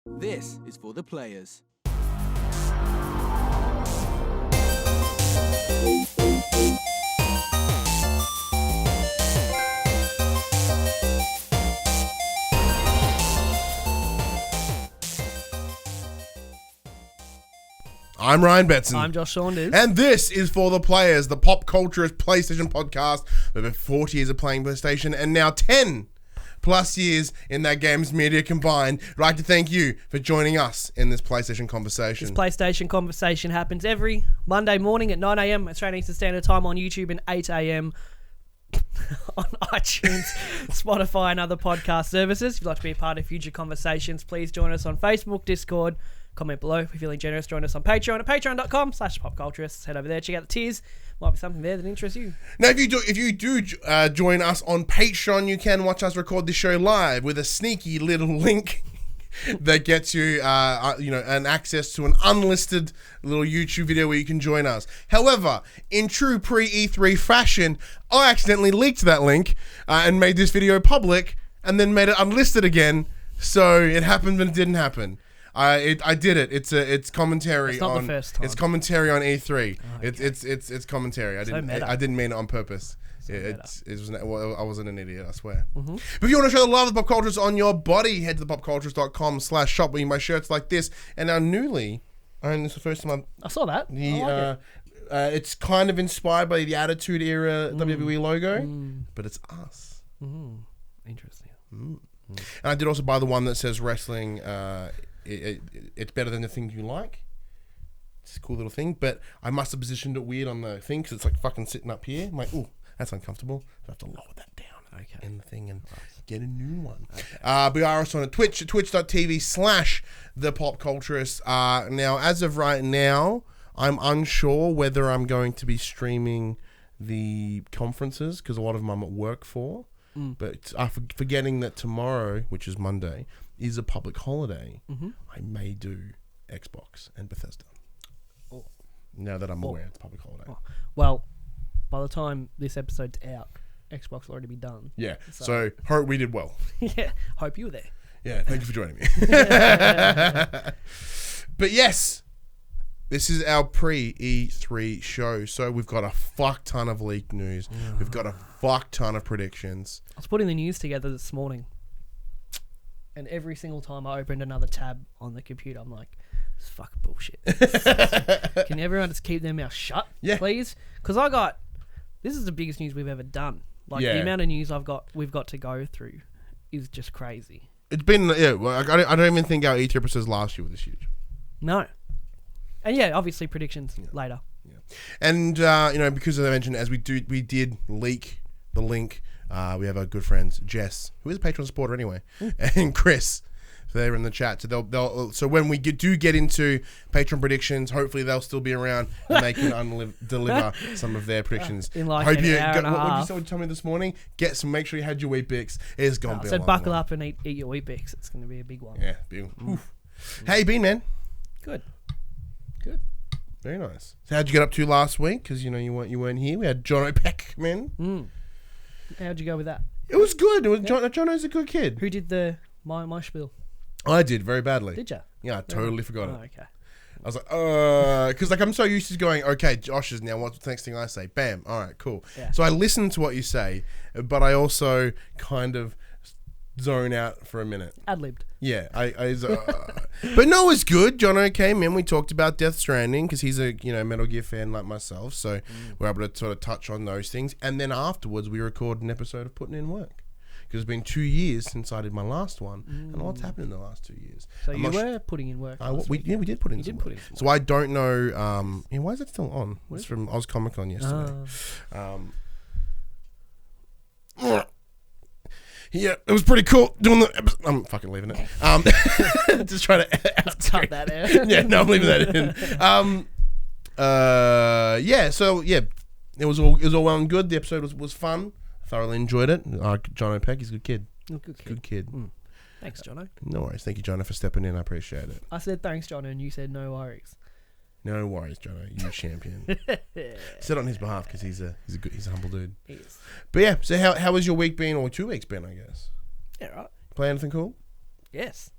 This is for the players. I'm Ryan Betson. I'm Josh Saunders. And this is For the Players, the PopCulturists PlayStation podcast. With over 40 years of playing PlayStation and now 10 plus years in that games media combined. I'd like to thank you for joining us in this PlayStation conversation. This PlayStation conversation happens every Monday morning at 9 a.m. Australian Eastern Standard Time on YouTube and 8 a.m. on iTunes, Spotify and other podcast services. If you'd like to be a part of future conversations, please join us on Facebook, Discord. Comment below if you're feeling generous. Join us on Patreon at patreon.com/PopCulturists. Head over there, check out the tiers. Might be something there that interests you. Now, if you do join us on Patreon, you can watch us record the show live with a sneaky little link that gets you, an access to an unlisted little YouTube video where you can join us. However, in true pre-E3 fashion, I accidentally leaked that link and made this video public and then made it unlisted again. So it happened, but it didn't happen. I did it. It's commentary. It's not on the first time. It's commentary on E3. Oh, okay. It's commentary. I didn't mean it on purpose. I wasn't an idiot, I swear. Mm-hmm. But if you want to show the love of the pop cultures on your body, head to popculturists.com/shop where you can buy shirts like this. And now newly, and this is the first time I saw that. it's kind of inspired by the Attitude Era WWE logo, but it's us. Interesting. And I did also buy the one that says wrestling. It's better than the things you like. It's a cool little thing, but I must have positioned it weird on the thing because it's like fucking sitting up here. I'm like, ooh, that's uncomfortable. So I have to lower that down in the thing and get a new one. Okay. We are also on Twitch at twitch.tv/thepopculturists. Now, as of right now, I'm unsure whether I'm going to be streaming the conferences because a lot of them I'm at work for. But forgetting that tomorrow, which is Monday, is a public holiday, I may do Xbox and Bethesda. Oh. Now that I'm aware it's a public holiday. Oh. Well, by the time this episode's out, Xbox will already be done. Yeah, so hope we did well. Yeah, hope you were there. Yeah, thank you for joining me. But yes, this is our pre-E3 show, so we've got a fuck ton of leaked news. We've got a fuck ton of predictions. I was putting the news together this morning, and every single time I opened another tab on the computer, I'm like, this is fucking bullshit. Can everyone just keep their mouth shut, please? Because this is the biggest news we've ever done. Like, the amount of news we've got to go through is just crazy. It's been, I don't even think our E3 episodes last year was this huge. No. And yeah, obviously predictions later. Yeah. And, because as I mentioned, as we did leak the link, we have our good friends, Jess, who is a Patreon supporter anyway, and Chris. So they're in the chat. So so when we get into Patreon predictions, hopefully they'll still be around and they can deliver some of their predictions. In like hope an hour and a half. What did you tell me this morning? Make sure you had your Weet-Bix. It's going to be a long buckle one. up and eat your Weet-Bix. It's going to be a big one. Yeah, big. Hey, Bean Man. Good. Very nice. So how'd you get up to last week? Because you weren't here. We had John O'Peck come in. How'd you go with that? It was good. Jono's a good kid. Who did my spiel? I did very badly. Did you? Yeah, I totally forgot it. Okay. I was like, because I'm so used to going, okay, Josh is now. What's the next thing I say? Bam. All right, cool. Yeah. So I listen to what you say, but I also kind of zone out for a minute. Ad-libbed. Yeah, but no, it was good. Jono came in. We talked about Death Stranding because he's a Metal Gear fan like myself, so we're able to sort of touch on those things. And then afterwards, we recorded an episode of Putting in Work because it's been 2 years since I did my last one, and lots happened in the last 2 years. So you were putting in work. We did put in some work. So I don't know. Why is it still on? It's from Oz Comic Con yesterday. Yeah, it was pretty cool doing the episode. I'm fucking leaving it. Just trying to cut that out. Yeah, no, I'm leaving that in. It was all well and good. The episode was fun. Thoroughly enjoyed it. John O'Peck, he's a good kid. Good kid. Thanks, Jono. No worries. Thank you, Jono, for stepping in. I appreciate it. I said thanks, Jono, and you said no worries. No worries, Jono. You champion. Said on his behalf because he's a humble dude. He is. But yeah, so how has your week been, or 2 weeks been, I guess? Yeah, right. Play anything cool? Yes.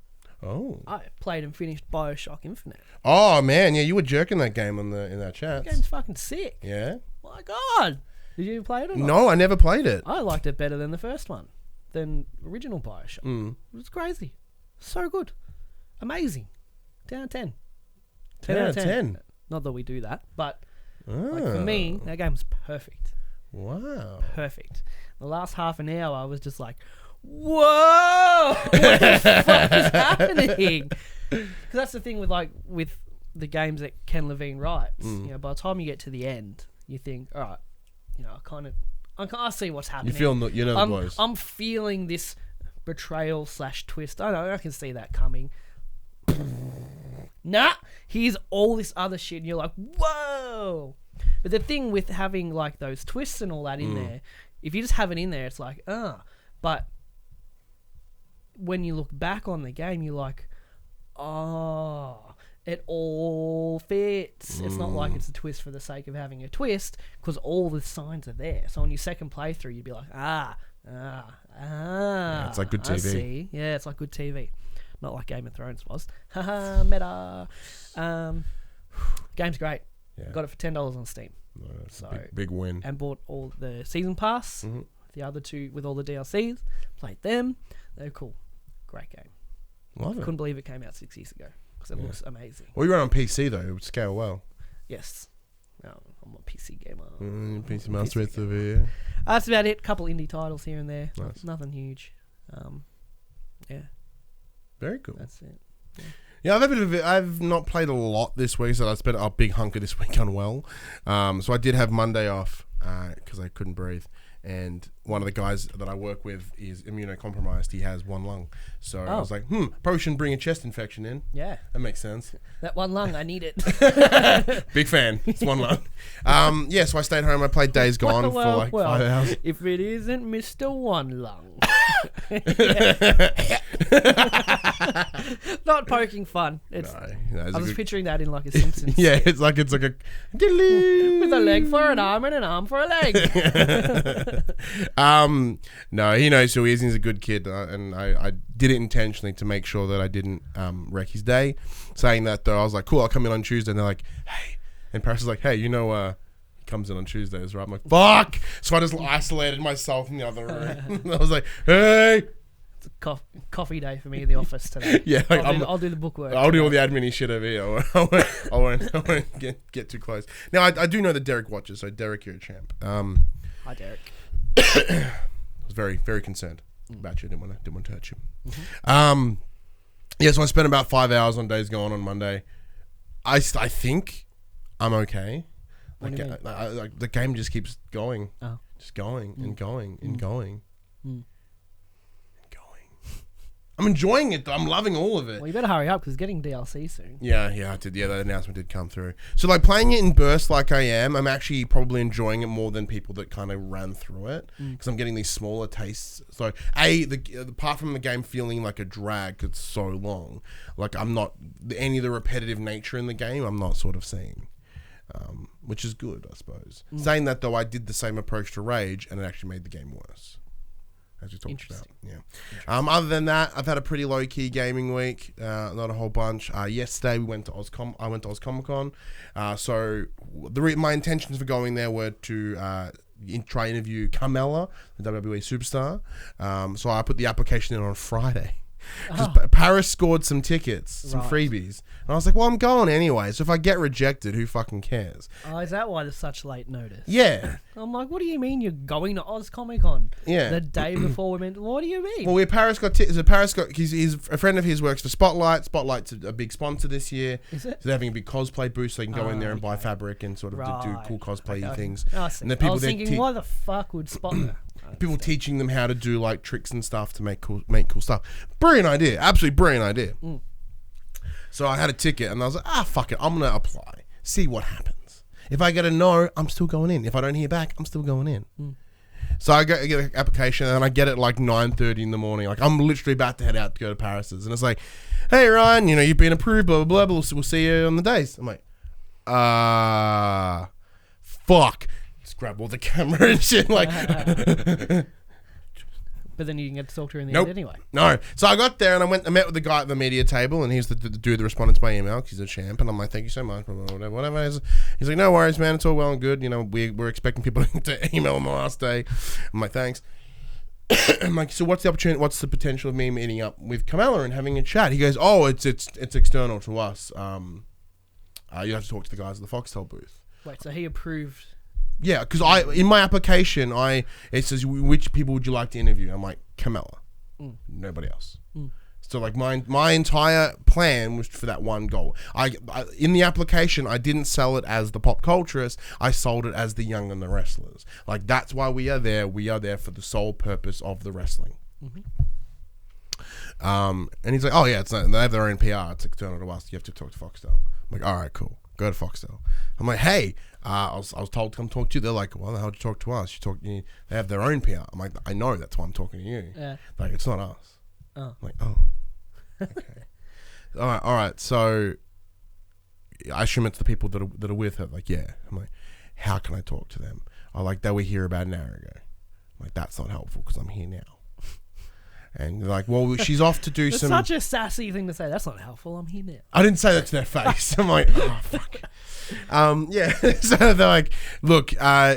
Oh. I played and finished Bioshock Infinite. Oh man, yeah, you were jerking that game in that chat. The game's fucking sick. Yeah. My God. Did you play it or not? No, I never played it. I liked it better than the first one, than original Bioshock. It was crazy. So good. Amazing. 10 out of 10. 10 out of 10. Not that we do that, but like for me, that game was perfect. Wow. Perfect. The last half an hour, I was just like, whoa! What the fuck is happening? Because that's the thing with the games that Ken Levine writes. You know, by the time you get to the end, you think, all right, you know, I see what's happening. You feel you know the voice. I'm feeling this betrayal / twist. I know, I can see that coming. Nah, here's all this other shit, and you're like, whoa! But the thing with having like those twists and all that in there, if you just have it in there, it's like, but when you look back on the game, you're like, oh, it all fits. It's not like it's a twist for the sake of having a twist, because all the signs are there. So on your second playthrough, you'd be like, yeah, it's like good TV. I see. Yeah, it's like good TV. Not like Game of Thrones was. Haha, meta. Game's great. Yeah. Got it for $10 on Steam. So big win. And bought all the season pass. The other two with all the DLCs. Played them. They're cool. Great game. Love it. Couldn't believe it came out 6 years ago because it looks amazing. Well, you run on PC though. It would scale well. Yes. No, I'm a PC gamer. PC Master Race over here. That's about it. Couple indie titles here and there. Nice. Nothing huge. Yeah. Very cool. That's it. Yeah, I've not played a lot this week, so I spent a big hunk of this week unwell. So I did have Monday off because I couldn't breathe. And one of the guys that I work with is immunocompromised. He has one lung. So I was like, probably shouldn't bring a chest infection in. Yeah. That makes sense. That one lung, I need it. Big fan. It's one lung. So I stayed home. I played Days Gone for like 5 hours. If it isn't Mr. One Lung. Not poking fun. It's, I was picturing that in like a Simpsons. Yeah, it's like a with a leg for an arm and an arm for a leg. No, he knows who he is. He's a good kid, and I did it intentionally to make sure that I didn't wreck his day. Saying that though, I was like, cool, I'll come in on Tuesday. And they're like, hey, and Paris is like, hey, he comes in on Tuesdays, right? I'm like, fuck. So I just isolated myself in the other room. I was like, hey. It's a coffee day for me in the office today. Yeah, I'll do the bookwork. I'll do all the admin shit over here. I won't get too close. Now I do know that Derek watches, so Derek, you're a champ. Hi, Derek. I was very, very concerned about you. Didn't want to hurt you. So I spent about 5 hours on Days Gone on Monday. I think I'm okay. Like, the game just keeps going, just going and going and going and going. I'm enjoying it though. I'm loving all of it. Well, you better hurry up because it's getting DLC soon. Yeah, I did. Yeah, that announcement did come through. So like playing it in bursts like I am, I'm actually probably enjoying it more than people that kind of ran through it because I'm getting these smaller tastes. So apart from the game feeling like a drag, 'cause it's so long. Like I'm not any of the repetitive nature in the game. I'm not sort of seeing. Which is good, I suppose. Saying that though, I did the same approach to Rage, and it actually made the game worse, as we talked about. Yeah. Other than that, I've had a pretty low key gaming week. Not a whole bunch. Yesterday I went to OzComic-Con. So my intentions for going there were to try interview Carmella, the WWE superstar. So I put the application in on Friday. Paris scored some tickets, some freebies. And I was like, well, I'm going anyway. So if I get rejected, who fucking cares? Oh, is that why there's such late notice? Yeah. I'm like, what do you mean you're going to OzComic-Con? Yeah. The day before we went, what do you mean? Well, Paris got he's a friend of his works for Spotlight. Spotlight's a big sponsor this year. Is it? So they're having a big cosplay booth, so they can go in there and buy fabric and sort of do cool cosplay things. And the people I was thinking, why the fuck would Spotlight? People teaching them how to do like tricks and stuff to make cool stuff. Brilliant idea. Absolutely brilliant idea. So I had a ticket and I was like, fuck it. I'm going to apply. See what happens. If I get a no, I'm still going in. If I don't hear back, I'm still going in. So I get an application and I get it like 9:30 in the morning. Like I'm literally about to head out to go to Paris's. And it's like, hey, Ryan, you've been approved, blah, blah, blah. We'll see you on the days. I'm like, fuck. Grab all the camera and shit, like But then you didn't get to talk to her in the Nope. end anyway. No. So I got there and I met with the guy at the media table, and he's the dude that responded to my email because he's a champ. And I'm like, thank you so much. Whatever. He's like, no worries, man. It's all well and good. You know, we're expecting people to email on the last day. I'm like, thanks. I'm like, so what's the opportunity? What's the potential of me meeting up with Kamala and having a chat? He goes, oh, it's external to us. You have to talk to the guys at the Foxtel booth. Wait, so he approved? Yeah, because in my application, it says which people would you like to interview? I'm like, Kamala, nobody else. So like my entire plan was for that one goal. I in the application, I didn't sell it as the PopCulturists. I sold it as the Young and the Wrestlers. Like that's why we are there. We are there for the sole purpose of the wrestling. And he's like, oh yeah, it's not, they have their own PR. It's external to us. You have to talk to Foxtel. I'm like, all right, cool. Go to Foxtel. I'm like, hey, I was told to come talk to you. They're like, well, how did you talk to us? They have their own PR. I'm like, I know, that's why I'm talking to you. Yeah. Like, it's not us. Oh. I'm like, oh, okay. all right. So I assume it's the people that are with her. Like, yeah. I'm like, how can I talk to them? I like, they were here about an hour ago. I'm like, that's not helpful because I'm here now. And they're like, well, she's off to do It's some... such a sassy thing to say. That's not helpful. I'm here now. I didn't say that to their face. I'm like, oh, fuck. Yeah. So they're like, look,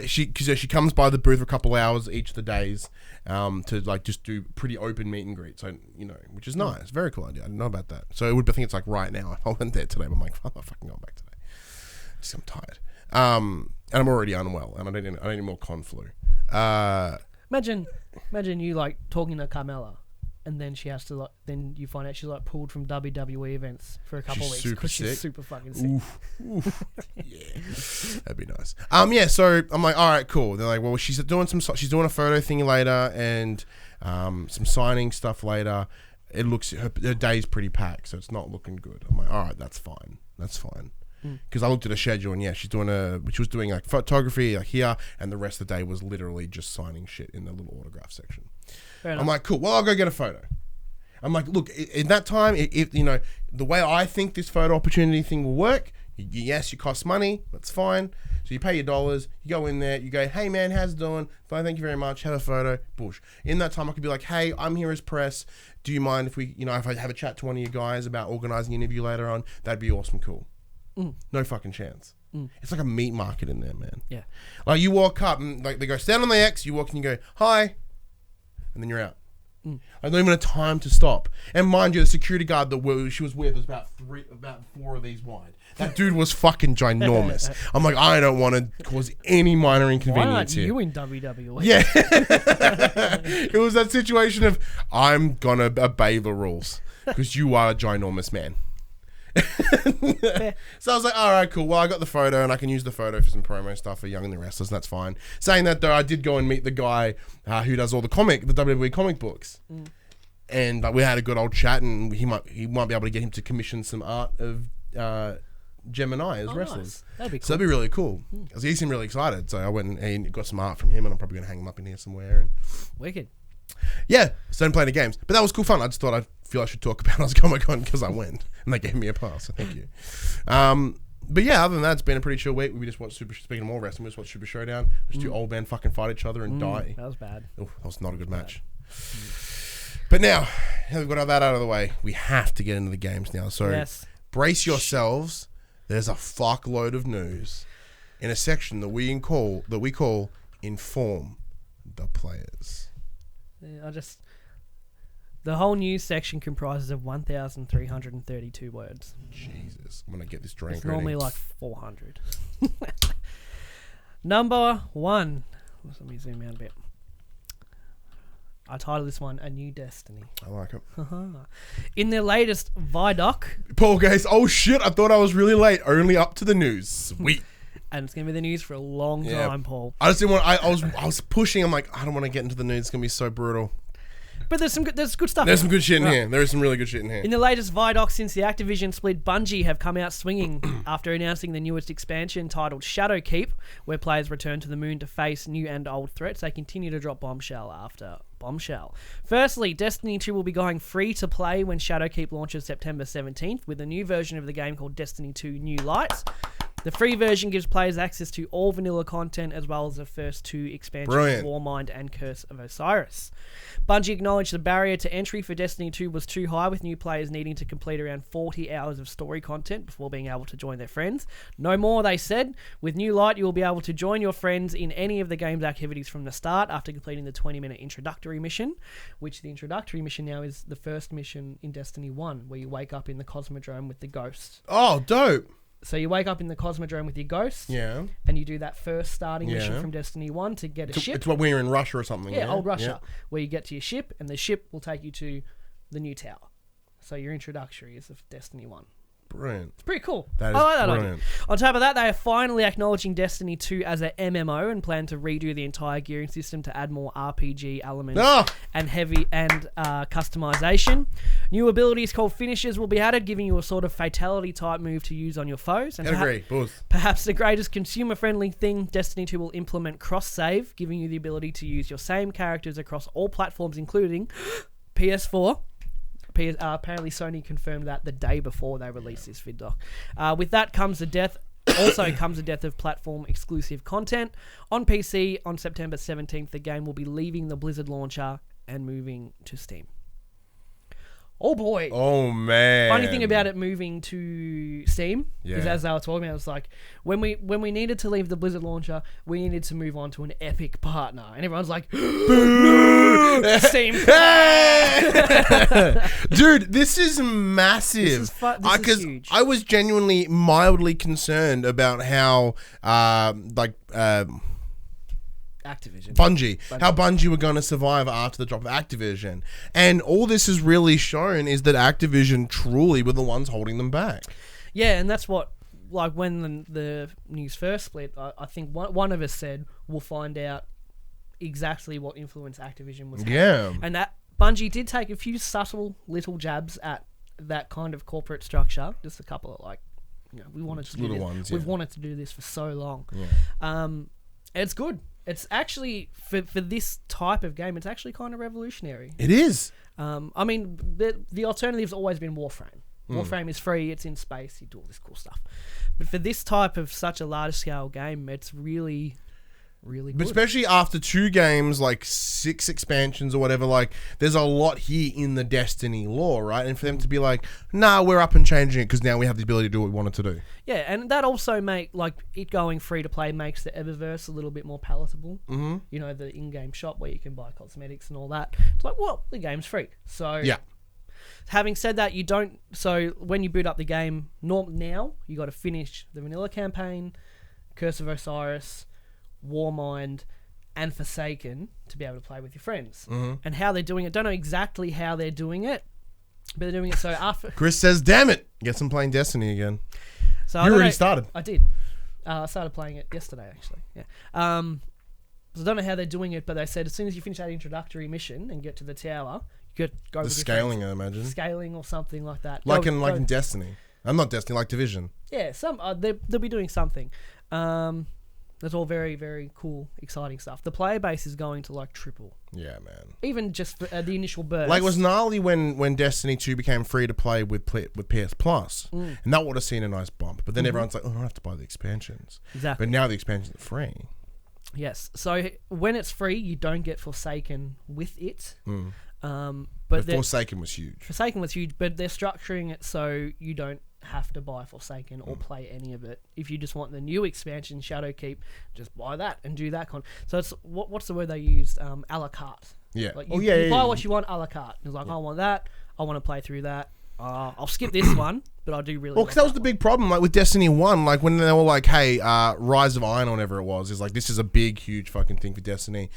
she comes by the booth for a couple hours each of the days to like just do pretty open meet and greet. So, you know, which is nice. Very cool idea. I didn't know about that. So I think it's like right now. If I went there today, I'm like, I'm not fucking going back today. Just I'm tired. And I'm already unwell and I don't need more con flu. Imagine you like talking to Carmella. And then she has to like. Then you find out she's like pulled from WWE events for a couple of weeks because she's super fucking sick. Oof. Yeah, that'd be nice. Yeah. So I'm like, all right, cool. They're like, well, she's doing a photo thing later and some signing stuff later. It looks her day's pretty packed, so it's not looking good. I'm like, all right, that's fine. Because I looked at her schedule and yeah, she was doing like photography like here, and the rest of the day was literally just signing shit in the little autograph section. I'm like, cool. Well, I'll go get a photo. I'm like, look, in that time, if you know the way I think this photo opportunity thing will work, yes, you cost money. That's fine. So you pay your dollars. You go in there. You go, hey man, how's it doing? Fine, thank you very much. Have a photo. Bush. In that time, I could be like, hey, I'm here as press. Do you mind if if I have a chat to one of you guys about organizing an interview later on? That'd be awesome. Cool. No fucking chance. It's like a meat market in there, man. Yeah. Like you walk up and like they go stand on the X. You walk and you go hi. And then you're out. I don't even have time to stop. And mind you, the security guard that she was with was about 4 of these wide. That dude was fucking ginormous. I'm like, I don't want to cause any minor inconvenience here. Why aren't you in WWE? Yeah. It was that situation of, I'm going to obey the rules because you are a ginormous man. So I was like, all right, cool. Well, I got the photo and I can use the photo for some promo stuff for Young and the Wrestlers, and that's fine. Saying that though, I did go and meet the guy who does all the WWE comic books, and we had a good old chat, and he might be able to get him to commission some art of Gemini as wrestlers. Nice. That'd be cool. So that'd be really cool. Because he seemed really excited. So I went and got some art from him, and I'm probably gonna hang him up in here somewhere. And Wicked. yeah, started playing the games, but that was cool fun. I just thought I should talk about Comic-Con because I went and they gave me a pass. So thank you. But yeah, other than that, it's been a pretty chill week. We just watched speaking of more wrestling, we just watched Super Showdown. Just two old men fucking fight each other and die. That was bad. Oh, that was not a good match. But now we've got all that out of the way, we have to get into the games now. So yes. Brace yourselves. There's a fuckload of news in a section that we call Inform the Players. Yeah, the whole news section comprises of 1,332 words. Jesus, I'm gonna get this drink. It's normally like 400. Number 1. Let me zoom out a bit. I titled this one "A New Destiny." I like it. In their latest Vidoc, Paul goes, "Oh shit! I thought I was really late. Only up to the news. Sweet." and it's gonna be the news for a long time, Paul. I just didn't want. I was pushing. I'm like, I don't want to get into the news. It's gonna be so brutal. But there's good stuff. There's some good shit in here. There is some really good shit in here. In the latest Vidoc since the Activision split, Bungie have come out swinging after announcing the newest expansion titled Shadowkeep, where players return to the moon to face new and old threats. They continue to drop bombshell after bombshell. Firstly, Destiny 2 will be going free to play when Shadowkeep launches September 17th with a new version of the game called Destiny 2 New Lights. The free version gives players access to all vanilla content as well as the first 2 expansions, Warmind and Curse of Osiris. Bungie acknowledged the barrier to entry for Destiny 2 was too high, with new players needing to complete around 40 hours of story content before being able to join their friends. No more, they said. With New Light, you will be able to join your friends in any of the game's activities from the start after completing the 20-minute introductory mission, which the introductory mission now is the first mission in Destiny 1, where you wake up in the Cosmodrome with the ghosts. Oh, dope. So you wake up in the Cosmodrome with your ghosts, and you do that first starting mission from Destiny 1 to get a ship. It's what when you're in Russia or something. Yeah, old Russia, where you get to your ship, and the ship will take you to the new tower. So your introductory is of Destiny 1. Brilliant. It's pretty cool. That is brilliant. On top of that, they are finally acknowledging Destiny 2 as a MMO and plan to redo the entire gearing system to add more RPG elements and heavy and customization. New abilities called finishers will be added, giving you a sort of fatality type move to use on your foes. And perhaps the greatest consumer-friendly thing, Destiny 2 will implement cross-save, giving you the ability to use your same characters across all platforms, including PS4. Apparently Sony confirmed that the day before they released this vid doc. With that comes the death of platform exclusive content. On PC on September 17th, the game will be leaving the Blizzard launcher and moving to Steam. Oh boy. Oh man. Funny thing about it moving to Steam is, as they were talking about, it was like when we needed to leave the Blizzard launcher, we needed to move on to an Epic partner, and everyone's like, no! Steam. Dude, this is massive. This is huge. I was genuinely mildly concerned about how Bungie. How Bungie were going to survive after the drop of Activision. And all this has really shown is that Activision truly were the ones holding them back. Yeah, and that's what, like, when the news first split, I think one of us said, we'll find out exactly what influence Activision was having. Yeah. And that Bungie did take a few subtle little jabs at that kind of corporate structure. Just a couple of, like, we wanted to do this. Ones, We've wanted to do this for so long. Yeah. It's good. It's actually, for this type of game, it's actually kind of revolutionary. It is. I mean, the alternative's always been Warframe. Warframe is free, it's in space, you do all this cool stuff. But for this type of such a large-scale game, it's really, really good. But especially after 2 games, like 6 expansions or whatever, like, there's a lot here in the Destiny lore, right? And for them to be like, nah, we're up and changing it because now we have the ability to do what we wanted to do. Yeah, and that also it going free to play makes the Eververse a little bit more palatable. Mm-hmm. You know, the in-game shop where you can buy cosmetics and all that. It's like, well, the game's free. So, yeah. Having said that, so when you boot up the game, now, you got to finish the vanilla campaign, Curse of Osiris, Warmind, and Forsaken to be able to play with your friends. Mm-hmm. And how they're doing it, don't know exactly how they're doing it, but they're doing it so after... Chris says, damn it, guess I'm playing Destiny again. So you already started. I did. I started playing it yesterday, actually. Yeah. So I don't know how they're doing it, but they said as soon as you finish that introductory mission and get to the tower, you could go with scaling, I imagine. Scaling or something like that. Like in Destiny. I'm not Destiny, like Division. Yeah, they'll be doing something. That's all very, very cool, exciting stuff. The player base is going to triple. Yeah, man. Even just the initial burst. Like, it was gnarly when Destiny 2 became free to play with PS Plus. And that would have seen a nice bump. But then everyone's like, oh, I don't have to buy the expansions. Exactly. But now the expansions are free. Yes. So when it's free, you don't get Forsaken with it. But Forsaken was huge. Forsaken was huge, but they're structuring it so you don't have to buy Forsaken or play any of it. If you just want the new expansion, Shadowkeep, just buy that and do that So it's what's the word they used? A la carte. Yeah. You buy what you want a la carte. It's like, I want that. I want to play through that. I'll skip this one, but I do really. Well, because that was the big problem, like with Destiny 1, like when they were like, "Hey, Rise of Iron or whatever it was, is like this is a big, huge fucking thing for Destiny.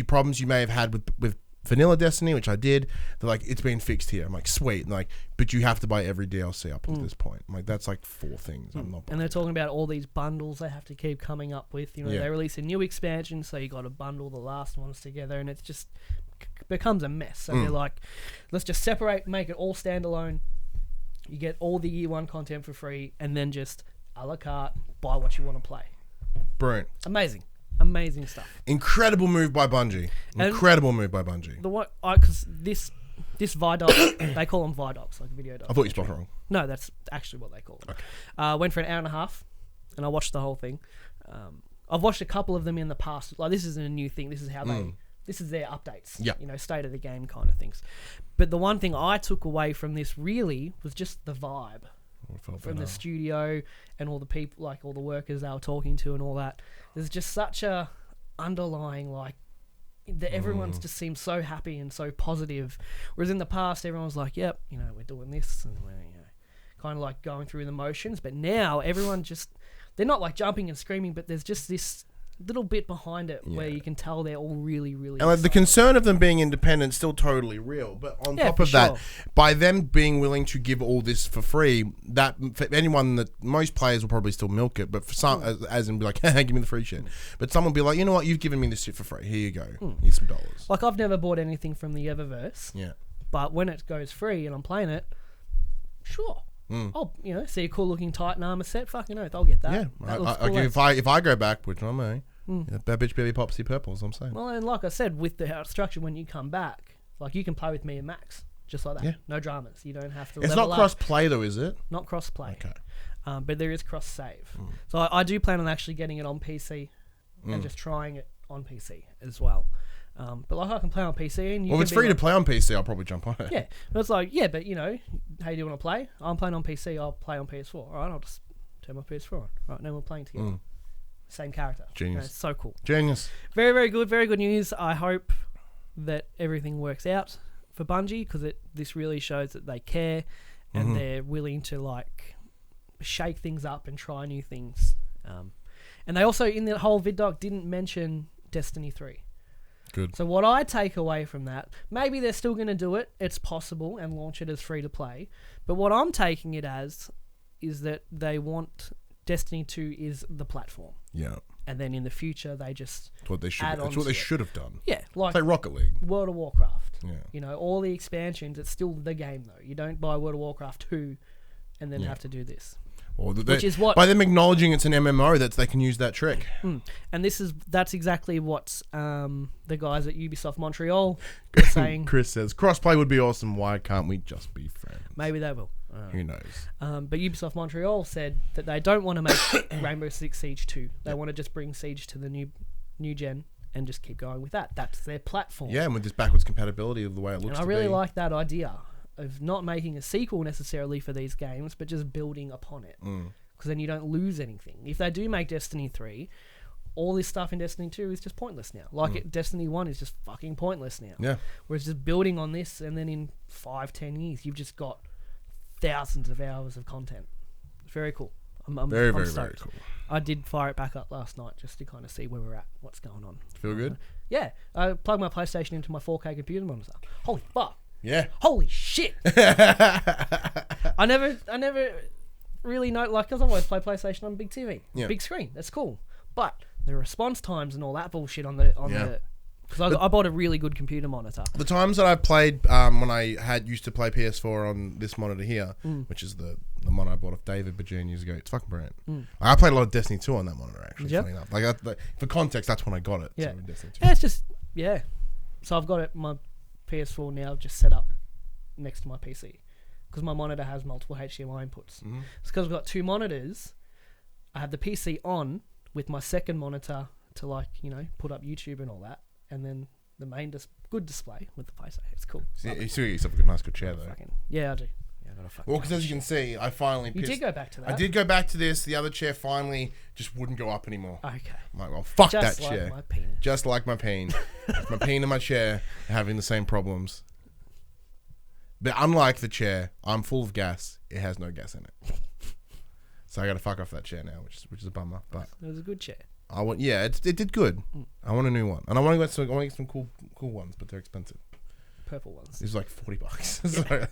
Problems you may have had with vanilla Destiny, which I did. They're like, it's been fixed here. I'm like, sweet. And like, but you have to buy every DLC up to this point. I'm like, that's like 4 things. I'm not. And they're talking about all these bundles they have to keep coming up with. You know, they release a new expansion, so you got to bundle the last ones together, and it's just becomes a mess. So they're like, let's just separate, make it all standalone. You get all the year 1 content for free, and then just a la carte, buy what you want to play. Brilliant. Amazing stuff. Incredible move by Bungie. Because this Vidoc, they call them Vidocs, like video docs. I thought you spelled it wrong. No, that's actually what they call them. Okay. Went for an hour and a half. and I watched the whole thing. I've watched a couple of them in the past. Like, this isn't a new thing. This is how this is their updates. Yeah. You know, state of the game kind of things. But the one thing I took away from this really was just the vibe from the studio and all the people, like all the workers they were talking to and all that. There's just such a underlying, like, that everyone's just seems so happy and so positive. Whereas in the past, everyone's like, yep, you know, we're doing this and we're, you know, kind of like going through the motions. But now everyone just, they're not like jumping and screaming, but there's just this little bit behind it where you can tell they're all really, really and like, the concern of them being independent is still totally real. But on top of that, by them being willing to give all this for free, that for anyone, that most players will probably still milk it, but for some, as in be like, give me the free shit. But someone will be like, you know what, you've given me this shit for free. Here you go. Here's some dollars. Like, I've never bought anything from the Eververse. Yeah. But when it goes free and I'm playing it, sure. I'll, you know, see a cool looking Titan armor set. Fucking oath, I'll get that. Yeah, That looks cool. if I go back, which I may, bad bitch baby PopC purple, as I'm saying. Well, and like I said, with the structure, when you come back, like, you can play with me and Max just like that. Yeah. No dramas. You don't have to. It's not cross play though, is it? Not cross play. Okay. But there is cross save. So I do plan on actually getting it on PC and just trying it on PC as well. But like, I can play on PC. And if it's free to play on PC, I'll probably jump on it. Yeah. But it's like, but you know, hey, do you want to play? I'm playing on PC, I'll play on PS4. All right, I'll just turn my PS4 on. All right, now we're playing together. Same character. Genius. You know, it's so cool. Genius. Very, very good. Very good news. I hope that everything works out for Bungie, because this really shows that they care and they're willing to, like, shake things up and try new things. And they also, in the whole vid doc, didn't mention Destiny 3. Good. So what I take away from that, maybe they're still going to do it, it's possible, and launch it as free to play. But what I'm taking it as is that they want Destiny 2 is the platform. Yeah. And then in the future, they just It's what they should. add on It's what they to it. should have done. Yeah, like Play Rocket League. World of Warcraft. Yeah. You know, all the expansions, it's still the game though. You don't buy World of Warcraft 2 and then have to do this. Or Which is what, by them acknowledging it's an MMO, that they can use that trick. And that's exactly what the guys at Ubisoft Montreal were saying. Chris says crossplay would be awesome. Why can't we just be friends? Maybe they will. Who knows? But Ubisoft Montreal said that they don't want to make Rainbow Six Siege 2. They want to just bring Siege to the new gen and just keep going with that. That's their platform. Yeah, and with this backwards compatibility of the way it looks. And I really like that idea of not making a sequel necessarily for these games, but just building upon it. Because then you don't lose anything. If they do make Destiny 3, all this stuff in Destiny 2 is just pointless now. Like Destiny 1 is just fucking pointless now. Yeah. Whereas just building on this, and then in 5-10 years, you've just got thousands of hours of content. It's very cool. I'm very, stoked. very cool. I did fire it back up last night just to kind of see where we're at, what's going on. Feel good? Yeah. I plugged my PlayStation into my 4K computer monitor. Holy fuck. Yeah. Holy shit. I never really know, like, because I've always played PlayStation on big TV, big screen. That's cool. But the response times and all that bullshit on the because I bought a really good computer monitor. The times that I've played when I used to play PS4 on this monitor here, which is the monitor I bought off David Bajan years ago, it's fucking brilliant. I played a lot of Destiny 2 on that monitor, actually. Funny enough. Like, for context, that's when I got it. Yeah. So Destiny 2. Yeah, it's just So I've got my PS4 now just set up next to my PC because my monitor has multiple HDMI inputs. It's because I've got two monitors. I have the PC on with my second monitor to, like, you know, put up YouTube and all that, and then the main good display with the PlayStation. It's cool. You see yourself a nice good chair, though. Yeah, I do. Yeah, I got a fucking. Well, because as you can see, I finally. You did go back to that. I did go back to this. The other chair finally just wouldn't go up anymore. Okay. I'm like, well, fuck Just that like chair. my penis. Just like my pain. My pain and my chair are having the same problems. But unlike the chair, I'm full of gas. It has no gas in it. So I got to fuck off that chair now, which is a bummer. But it was a good chair. it did good. I want a new one, and I want to get some cool ones, but they're expensive. Purple ones. It's like $40.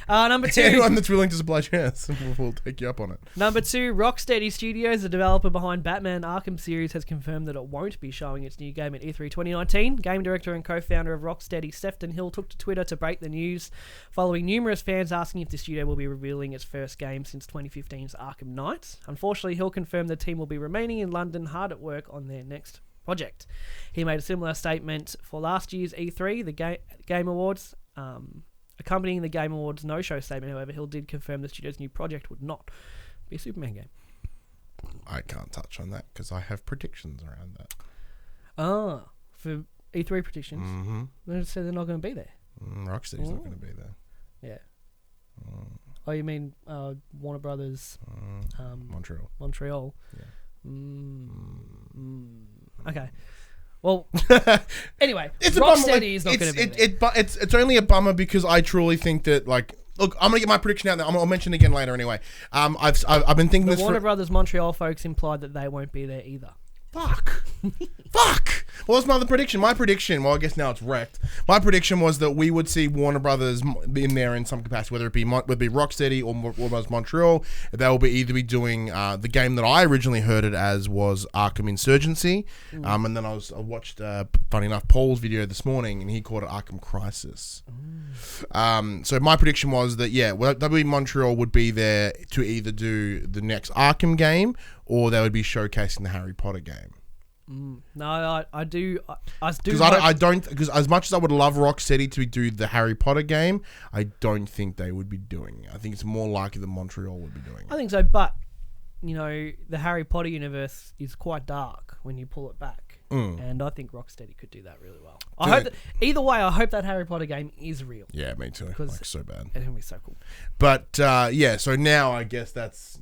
Number 2. Anyone that's willing to supply chairs, we'll take you up on it. Number 2, Rocksteady Studios, the developer behind Batman Arkham series, has confirmed that it won't be showing its new game at E3 2019. Game director and co-founder of Rocksteady, Sefton Hill, took to Twitter to break the news, following numerous fans asking if the studio will be revealing its first game since 2015's Arkham Knight. Unfortunately, Hill confirmed the team will be remaining in London, hard at work on their next project. He made a similar statement for last year's E3, the Game Awards. Accompanying the Game Awards no-show statement, however, Hill did confirm the studio's new project would not be a Superman game. I can't touch on that because I have predictions around that. Ah, for E3 predictions. Mm-hmm. They said they're not going to be there. Rocksteady's not going to be there. Yeah. Oh, you mean Warner Brothers, Montreal. Yeah. Okay. Well, anyway, it's Rocksteady is not going to be there. It's only a bummer because I truly think that, like, look, I'm going to get my prediction out there. I'll mention it again later anyway. I've been thinking the this Warner Brothers Montreal folks implied that they won't be there either. Fuck. Well, that's my other prediction. My prediction, well, I guess now it's wrecked. My prediction was that we would see Warner Brothers in there in some capacity, whether it be Rocksteady or Warner Brothers Montreal. They will either be doing the game that I originally heard it as was Arkham Insurgency, and then I watched, funny enough, Paul's video this morning, and he called it Arkham Crisis. So my prediction was that WB Montreal would be there to either do the next Arkham game or they would be showcasing the Harry Potter game. No, I do. Because I don't. Because as much as I would love Rocksteady to do the Harry Potter game, I don't think they would be doing it. I think it's more likely that Montreal would be doing it. I think so, but the Harry Potter universe is quite dark when you pull it back, and I think Rocksteady could do that really well. I hope that, either way, I hope that Harry Potter game is real. Yeah, me too. Like, so bad. It's gonna be so cool. But so now I guess that's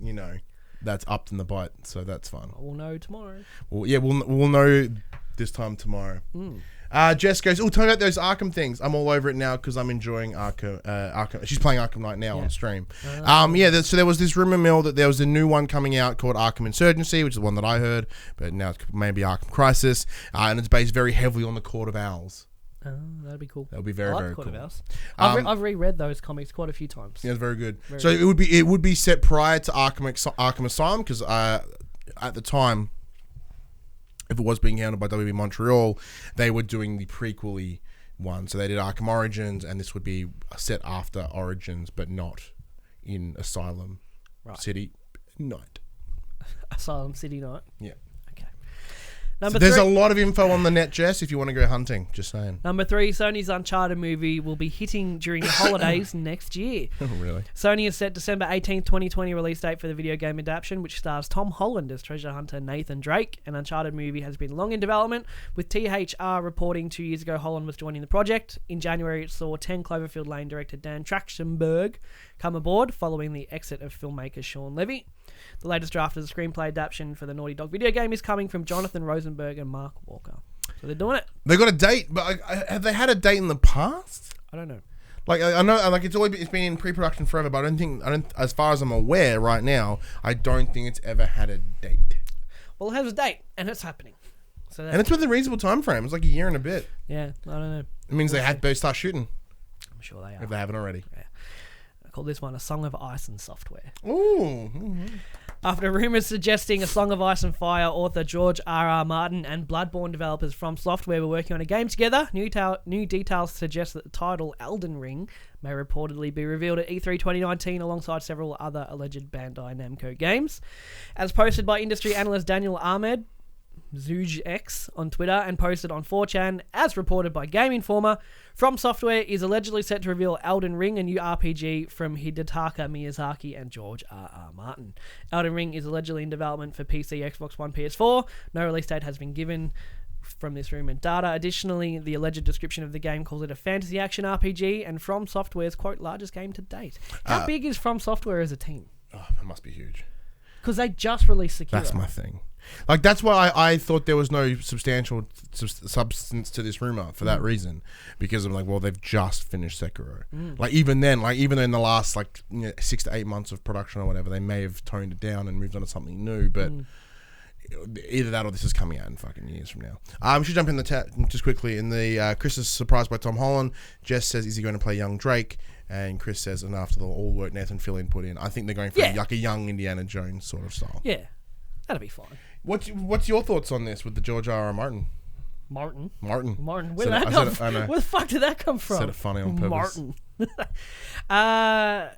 that's up in the bite, so that's fun. We'll know tomorrow. Well, yeah, we'll know this time tomorrow. Jess goes, tell me about those Arkham things. I'm all over it now because I'm enjoying Arkham. She's playing Arkham Knight now on stream. So there was this rumor mill that there was a new one coming out called Arkham Insurgency, which is the one that I heard, but now it's maybe Arkham Crisis, and it's based very heavily on the Court of Owls. Oh, that'd be cool. That would be very, very cool. I've reread those comics quite a few times. Yeah, it's very good. It would be set prior to Arkham Asylum because at the time, if it was being handled by WB Montreal, they were doing the prequel-y one. So they did Arkham Origins, and this would be set after Origins, but not in Asylum City Night. Asylum City Night? Yeah. There's a lot of info on the net, Jess, if you want to go hunting. Just saying. Number 3, Sony's Uncharted movie will be hitting during the holidays next year. Oh, really? Sony has set December 18th, 2020 release date for the video game adaptation, which stars Tom Holland as treasure hunter Nathan Drake. An Uncharted movie has been long in development, with THR reporting 2 years ago Holland was joining the project. In January, it saw 10 Cloverfield Lane director Dan Trachtenberg come aboard, following the exit of filmmaker Sean Levy. The latest draft of the screenplay adaptation for the Naughty Dog video game is coming from Jonathan Rosenberg and Mark Walker. So they're doing it. They got a date, but have they had a date in the past? I don't know. Like, I know, like, it's been in pre-production forever, but I don't, as far as I'm aware right now, I don't think it's ever had a date. Well, it has a date, and it's happening. So and it's within a reasonable time frame. It's like a year and a bit. Yeah, I don't know. It means they start shooting. I'm sure they are. If they haven't already. Yeah. I call this one A Song of Ice and Software. Ooh. Mm-hmm. After rumours suggesting A Song of Ice and Fire author George R.R. Martin and Bloodborne developers From Software were working on a game together, new details suggest that the title Elden Ring may reportedly be revealed at E3 2019 alongside several other alleged Bandai Namco games. As posted by industry analyst Daniel Ahmed, ZoogX on Twitter, and posted on 4chan, as reported by Game Informer, From Software is allegedly set to reveal Elden Ring, a new RPG from Hidetaka Miyazaki and George R.R. Martin. Elden Ring is allegedly in development for PC, Xbox One, PS4. No release date has been given from this rumored data. Additionally, the alleged description of the game calls it a fantasy action RPG and From Software's, quote, largest game to date. How big is From Software as a team? Oh, that must be huge. Because they just released Sekiro. That's my thing. Like, that's why I thought there was no substantial substance to this rumor for that reason. Because I'm like, well, they've just finished Sekiro. Like, even then, even in the last, 6 to 8 months of production or whatever, they may have toned it down and moved on to something new. But either that or this is coming out in fucking years from now. We should jump in the chat just quickly. In the Chris is surprised by Tom Holland. Jess says, is he going to play young Drake? And Chris says, and after all the work Nathan Fillion put in, I think they're going for like a young Indiana Jones sort of style. Yeah, that'll be fine. What's your thoughts on this with the George R.R. Martin? Martin. Where did that come from? Where the fuck did that come from? Said it funny on purpose. Martin.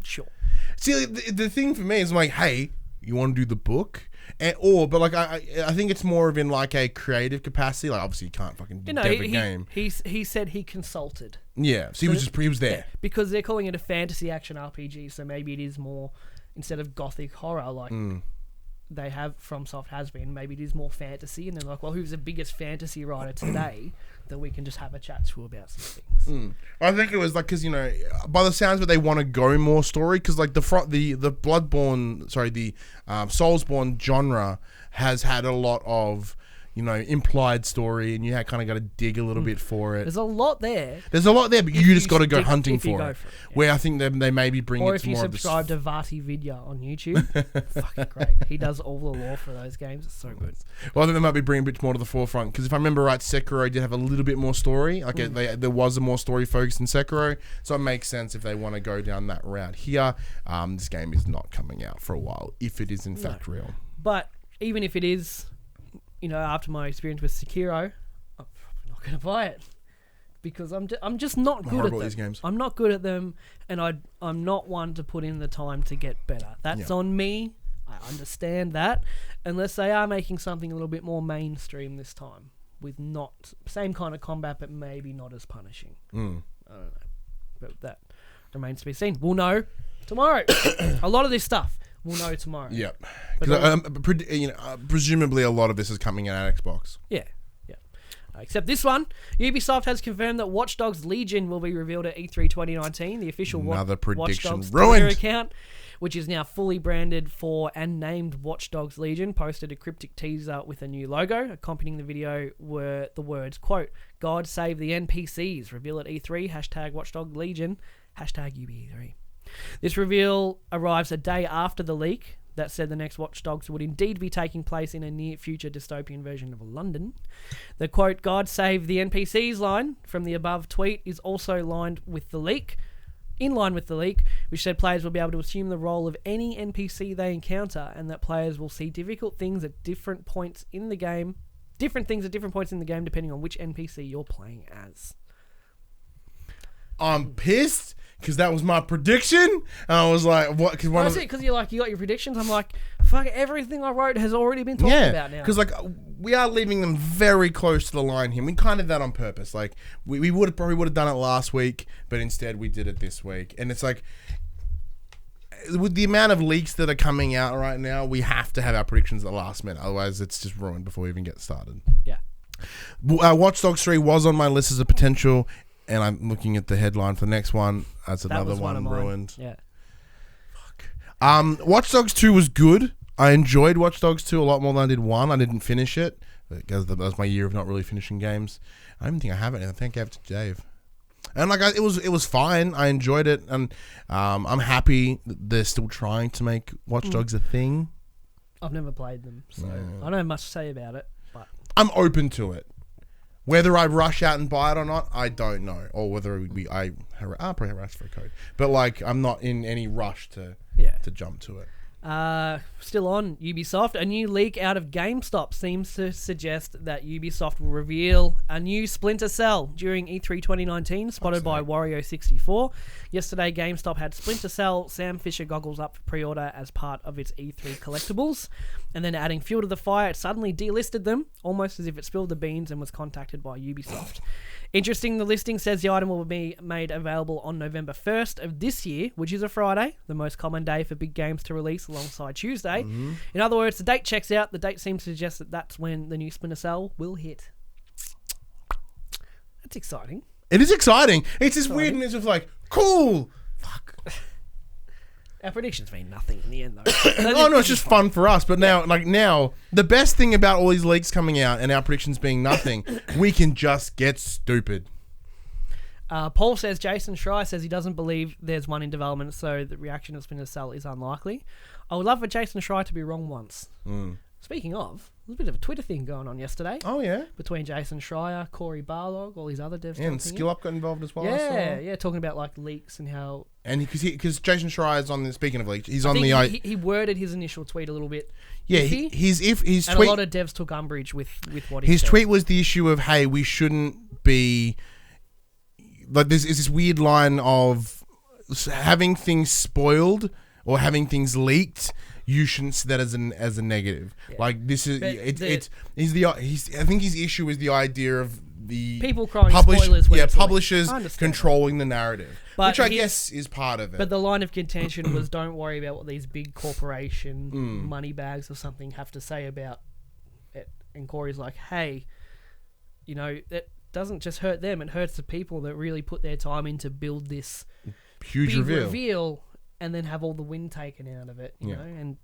Sure. See, the thing for me is, I'm like, hey, you want to do the book? But I think it's more of in like a creative capacity. Like, obviously you can't fucking dev a game. He said he consulted. Yeah, so he was there. Yeah, because they're calling it a fantasy action RPG, so maybe it is more, instead of gothic horror, like they have, FromSoft has been, maybe it is more fantasy, and they're like, well, who's the biggest fantasy writer today that we can just have a chat to about some things. I think it was like, because, you know, by the sounds of it, they want to go more story, because like the Bloodborne, the Soulsborne genre has had a lot of, you know, implied story, and you kind of got to dig a little bit for it. There's a lot there. But you just got to go hunting for it. Yeah. Where I think they maybe bring it to more of this. Or if you subscribe to Vati Vidya on YouTube, fucking great. He does all the lore for those games. It's so good. Well, I think they might be bringing a bit more to the forefront, because if I remember right, Sekiro did have a little bit more story. Like there was a more story focused in Sekiro, so it makes sense if they want to go down that route here. This game is not coming out for a while, if it is in fact real. But even if it is, you know, after my experience with Sekiro, I'm probably not going to buy it, because I'm just not good at them. These games. I'm not good at them, and I'm not one to put in the time to get better. That's on me. I understand that, unless they are making something a little bit more mainstream this time, with not same kind of combat, but maybe not as punishing. I don't know, but that remains to be seen. We'll know tomorrow. A lot of this stuff we'll know tomorrow. Yep. Because presumably a lot of this is coming out at Xbox. Yeah. Except this one, Ubisoft has confirmed that Watchdogs Legion will be revealed at E3 2019. The official Watchdogs Twitter account, which is now fully branded for and named Watchdogs Legion, posted a cryptic teaser with a new logo. Accompanying the video were the words, quote, "God save the NPCs, reveal at E3, #Watchdog Legion, #UBE3. This reveal arrives a day after the leak that said the next Watch Dogs would indeed be taking place in a near-future dystopian version of London. The quote, "God save the NPCs" line from the above tweet is also in line with the leak, which said players will be able to assume the role of any NPC they encounter, and that players will see different things at different points in the game, depending on which NPC you're playing as. I'm pissed, because that was my prediction, and I was like, "What?" Because you got your predictions. I'm like, fuck, everything I wrote has already been talked about now. Because we are leaving them very close to the line here. We kind of did that on purpose. Like we would have done it last week, but instead we did it this week. And it's like, with the amount of leaks that are coming out right now, we have to have our predictions at the last minute. Otherwise, it's just ruined before we even get started. Yeah. Watch Dogs 3 was on my list as a potential. And I'm looking at the headline for the next one. That's another one ruined. Yeah. Fuck. Watch Dogs 2 was good. I enjoyed Watch Dogs 2 a lot more than I did 1. I didn't finish it, because that was my year of not really finishing games. I don't even think I have it. I think I gave it to Dave. And it was fine. I enjoyed it, and I'm happy that they're still trying to make Watch Dogs a thing. I've never played them, so I don't have much to say about it. But I'm open to it. Whether I rush out and buy it or not, I don't know. Or whether I'll probably harass for a code. But I'm not in any rush to jump to it. Still on Ubisoft, a new leak out of GameStop seems to suggest that Ubisoft will reveal a new Splinter Cell during E3 2019, spotted by Wario64. Yesterday, GameStop had Splinter Cell Sam Fisher goggles up for pre-order as part of its E3 collectibles, and then adding fuel to the fire, it suddenly delisted them, almost as if it spilled the beans and was contacted by Ubisoft. Interesting, the listing says the item will be made available on November 1st of this year, which is a Friday, the most common day for big games to release alongside Tuesday. In other words, the date checks out. The date seems to suggest that that's when the new Splinter Cell will hit. That's exciting. It is exciting. It's this weirdness of cool. Fuck. Our predictions mean nothing in the end, though. Oh no, it's just fun for us. But now, the best thing about all these leaks coming out and our predictions being nothing, we can just get stupid. Paul says Jason Schreier says he doesn't believe there's one in development, so the reaction of Splinter Cell is unlikely. I would love for Jason Schreier to be wrong once. Speaking of, there's a bit of a Twitter thing going on yesterday. Oh, yeah? Between Jason Schreier, Corey Barlog, all these other devs. Yeah, and Skill Up got involved as well. Yeah, talking about leaks and how... And because Jason Schreier is on the... Speaking of leaks, he's on the... He worded his initial tweet a little bit. Yeah, his tweet... And a lot of devs took umbrage with what he said. His tweet was the issue of, hey, we shouldn't be... there's this weird line of having things spoiled or having things leaked. You shouldn't see that as a negative. Yeah. This is I think his issue is the idea of the People crying spoilers when it's publishers I understand controlling the narrative, But which I guess is part of it. But the line of contention was, don't worry about what these big corporation money bags or something have to say about it. And Corey's like, hey, you know, it doesn't just hurt them, it hurts the people that really put their time in to build this huge big reveal and then have all the wind taken out of it, you know, and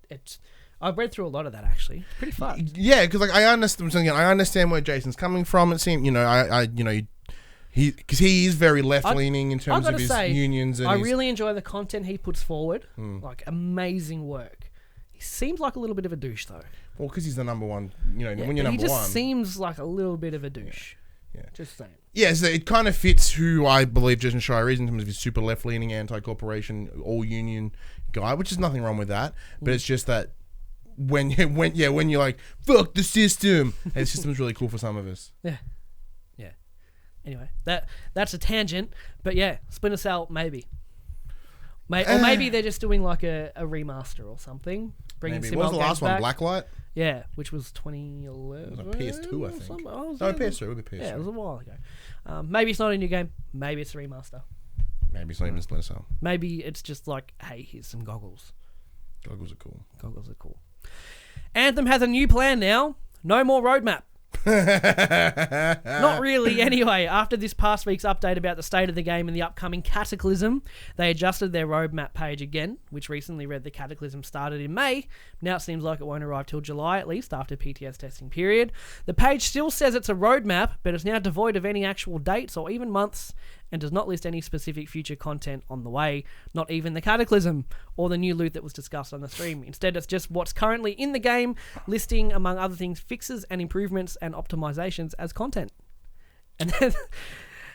I've read through a lot of that actually. It's pretty fun. Yeah, because like I understand where Jason's coming from. It seemed, you know, because he is very left leaning in terms of his unions. And I really enjoy the content he puts forward. Like amazing work. He seems like a little bit of a douche though. Well, because he's the number one. You know, when you're number one, he just seems like a little bit of a douche. Yeah. Just saying. Yeah, so it kind of fits who I believe Jason Schreier is in terms of his super left-leaning, anti-corporation, all-union guy, which is nothing wrong with that. But it's just that when you're like, fuck the system, and the system's really cool for some of us. Yeah. Anyway, that's a tangent, but yeah, Splinter Cell, maybe. Or maybe they're just doing like a remaster or something. Bringing some what was the old last games one? back. Blacklight? Yeah, which was 2011. It was on PS2, I think. No, PS3. It would be PS3. Yeah, it was a while ago. Maybe it's not a new game. Maybe it's a remaster. Maybe it's not even Splinter Cell. Maybe it's just like, hey, here's some goggles. Goggles are cool. Anthem has a new plan now. No more roadmap. Not really anyway. After this past week's update about the state of the game and the upcoming Cataclysm, they adjusted their roadmap page again, which recently read the Cataclysm started in May. Now it seems like it won't arrive till July, at least after PTS testing period. The page still says it's a roadmap, but it's now devoid of any actual dates or even months, and does not list any specific future content on the way, not even the Cataclysm or the new loot that was discussed on the stream. Instead, it's just what's currently in the game, listing, among other things, fixes and improvements and optimizations as content.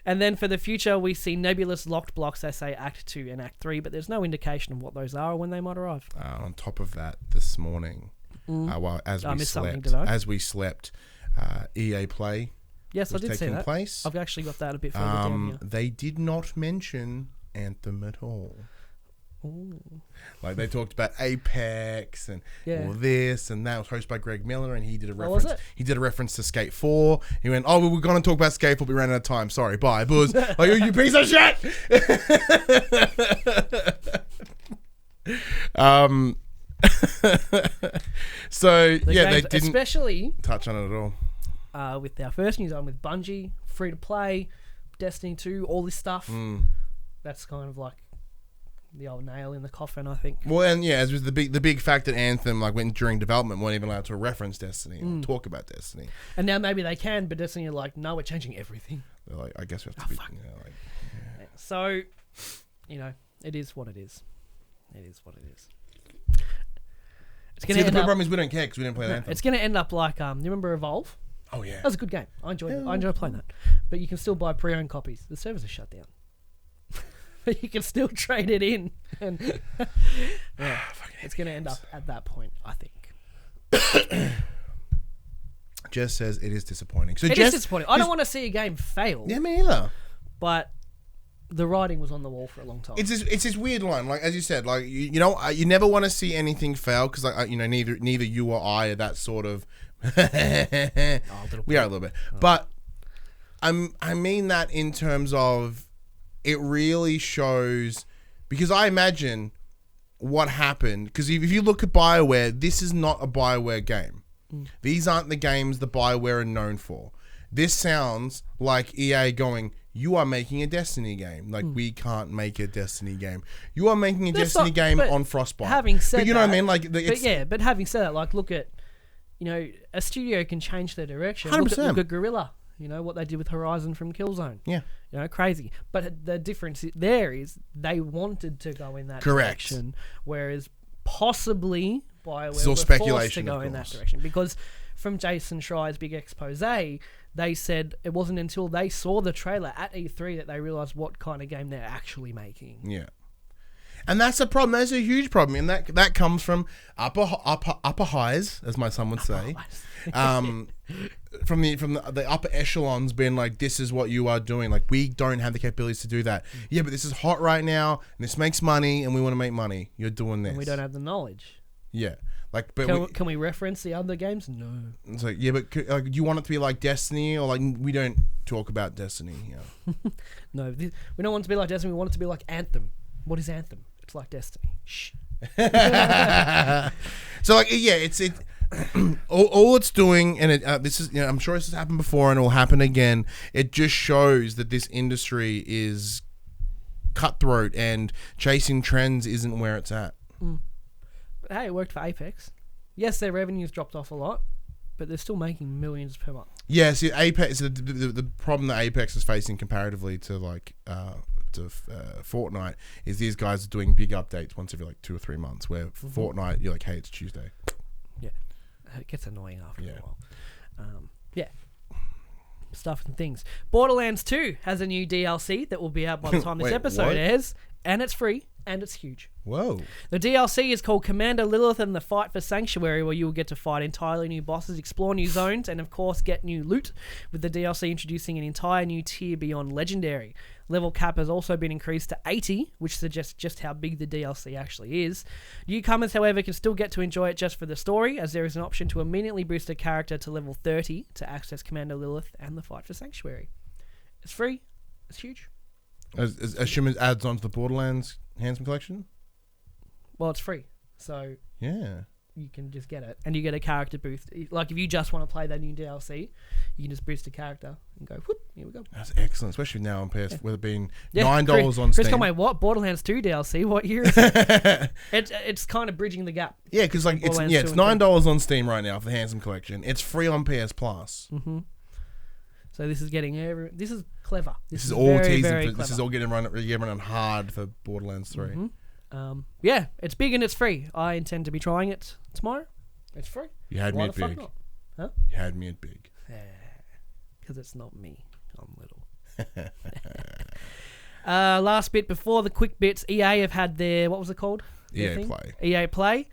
And then for the future, we see nebulous locked blocks, they say Act 2 and Act 3, but there's no indication of what those are or when they might arrive. On top of that, this morning, as we slept, EA Play... Yes, I did see that. Place. I've actually got that a bit further down here. They did not mention Anthem at all. Ooh. Like they talked about Apex and all this and that. Was hosted by Greg Miller, and he did a reference. Was it? He did a reference to Skate 4. He went, "Oh, we were going to talk about Skate 4, but we ran out of time. Sorry, bye, Buzz." Like, you piece of shit. So they didn't especially touch on it at all. With our first news on with Bungie, free to play, Destiny 2, all this stuff. That's kind of like the old nail in the coffin, I think. Well, and as was the big fact that Anthem, like when during development, weren't even allowed to reference Destiny or talk about Destiny. And now maybe they can, but Destiny are like, no, we're changing everything. They're like, I guess we have to be. Fuck. So, it is what it is. It is what it is. It's gonna the problem is we don't care because we didn't play Anthem. It's going to end up like, you remember Evolve? Oh, yeah. That was a good game. I enjoyed it. I enjoyed playing that. But you can still buy pre-owned copies. The servers are shut down. But you can still trade it in. And it's going to end up at that point, I think. Jess says it is disappointing. So it is disappointing. I don't want to see a game fail. Yeah, me either. But the writing was on the wall for a long time. It's this weird line, like as you said, like you never want to see anything fail because neither you or I are that sort of. We are a little bit, but I mean that in terms of it really shows, because I imagine what happened, because if you look at BioWare, this is not a BioWare game. These aren't the games the BioWare are known for. This sounds like EA going, you are making a Destiny game. Like, we can't make a Destiny game. You are making a Destiny game on Frostbite. Having said but you know what I mean? Like, but having said that, like, look at, a studio can change their direction. 100%. Look at Guerrilla. What they did with Horizon from Killzone. Yeah. Crazy. But the difference there is they wanted to go in that direction, whereas possibly BioWare were forced to go in that direction. Because from Jason Schreier's big expose, they said it wasn't until they saw the trailer at E3 that they realised what kind of game they're actually making. Yeah. And that's a problem. That's a huge problem, and that comes from upper highs, as my son would say, from the upper echelons being like, this is what you are doing. Like, we don't have the capabilities to do that. Yeah, but this is hot right now, and this makes money, and we want to make money. You're doing this. And we don't have the knowledge. Yeah. Like, but Can we reference the other games? No. it's like, yeah, but like, do you want it to be like Destiny, or like we don't talk about Destiny here? No, we don't want it to be like Destiny. We want it to be like Anthem. What is Anthem? It's like Destiny. Shh. So like, yeah, it's all it's doing, and this is, I'm sure this has happened before and it will happen again. It just shows that this industry is cutthroat and chasing trends isn't where it's at. But hey, it worked for Apex. Yes, their revenue's dropped off a lot, but they're still making millions per month. Yeah, see, Apex, the problem that Apex is facing comparatively to like to Fortnite is these guys are doing big updates once every like 2 or 3 months, where Fortnite, you're like, hey, it's Tuesday. Yeah, it gets annoying after a while. Yeah. Stuff and things. Borderlands 2 has a new DLC that will be out by the time this episode airs, and it's free, and it's huge. Whoa. The DLC is called Commander Lilith and the Fight for Sanctuary, where you will get to fight entirely new bosses, explore new zones, and of course get new loot, with the DLC introducing an entire new tier beyond Legendary. Level cap has also been increased to 80, which suggests just how big the DLC actually is. Newcomers, however, can still get to enjoy it just for the story, as there is an option to immediately boost a character to level 30 to access Commander Lilith and the Fight for Sanctuary. It's free. It's huge. Assume it adds on to the Borderlands Handsome Collection? Well, it's free, so yeah, you can just get it, and you get a character boost. Like if you just want to play that new DLC, you can just boost a character and go, whoop, here we go. That's excellent, especially now on PS, with it being $9 on Steam. Chris told me, what? Borderlands 2 DLC? What year is it? It's kind of bridging the gap. Yeah, because like it's $9 on Steam right now for the Handsome Collection. It's free on PS Plus. Mm-hmm. So this is getting this is clever. This is all teasing. This is all getting run hard for Borderlands 3. Mm-hmm. Yeah, it's big and it's free. I intend to be trying it tomorrow. It's free. You had me at big. Huh? You had me at big. Because it's not me. I'm little. Last bit before the quick bits. EA have had their, what was it called? EA Play.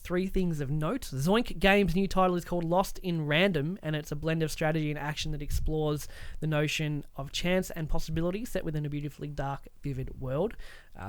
3 things of note. Zoink Games' new title is called Lost in Random, and it's a blend of strategy and action that explores the notion of chance and possibility set within a beautifully dark, vivid world.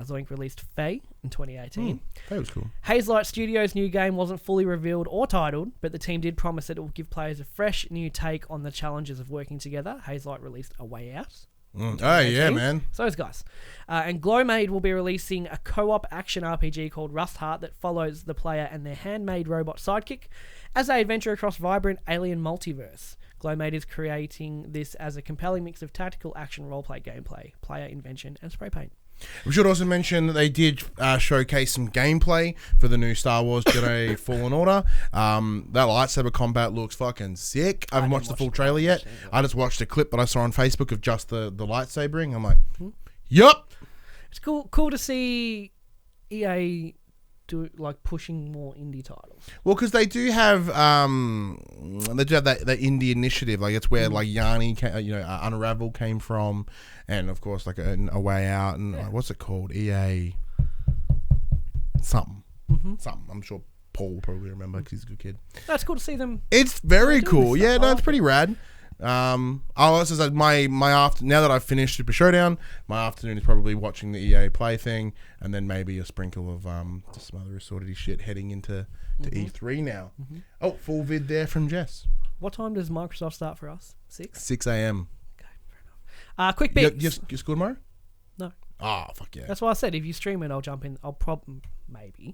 Zoink released Faye in 2018. That was cool. Hazelight Studios' new game wasn't fully revealed or titled, but the team did promise that it will give players a fresh new take on the challenges of working together. Hazelight released A Way Out. Oh, yeah, man. So those guys. And Glowmade will be releasing a co-op action RPG called Rust Heart that follows the player and their handmade robot sidekick as they adventure across vibrant alien multiverse. Glowmade is creating this as a compelling mix of tactical action roleplay gameplay, player invention, and spray paint. We should also mention that they did showcase some gameplay for the new Star Wars Jedi Fallen Order. That lightsaber combat looks fucking sick. I haven't watched the full trailer yet. I just watched a clip that I saw on Facebook of just the lightsabering. I'm like, yup. It's cool to see EA do like pushing more indie titles. Well, because they do have that indie initiative. Like it's where like Yanni, Unravel came from, and of course like a Way Out, and what's it called? EA something. Something. I'm sure Paul will probably remember because he's a good kid. That's cool to see them. It's very cool. Yeah, no, it's pretty rad. I also said my now that I've finished Super Showdown, my afternoon is probably watching the EA Play thing, and then maybe a sprinkle of just some other assorted shit heading into E3 now. Oh, full vid there from Jess. What time does Microsoft start for us? 6 a.m. Okay, fair enough. Quick bit. You school tomorrow? No. Oh, fuck yeah. That's why I said if you stream it, I'll jump in. I'll maybe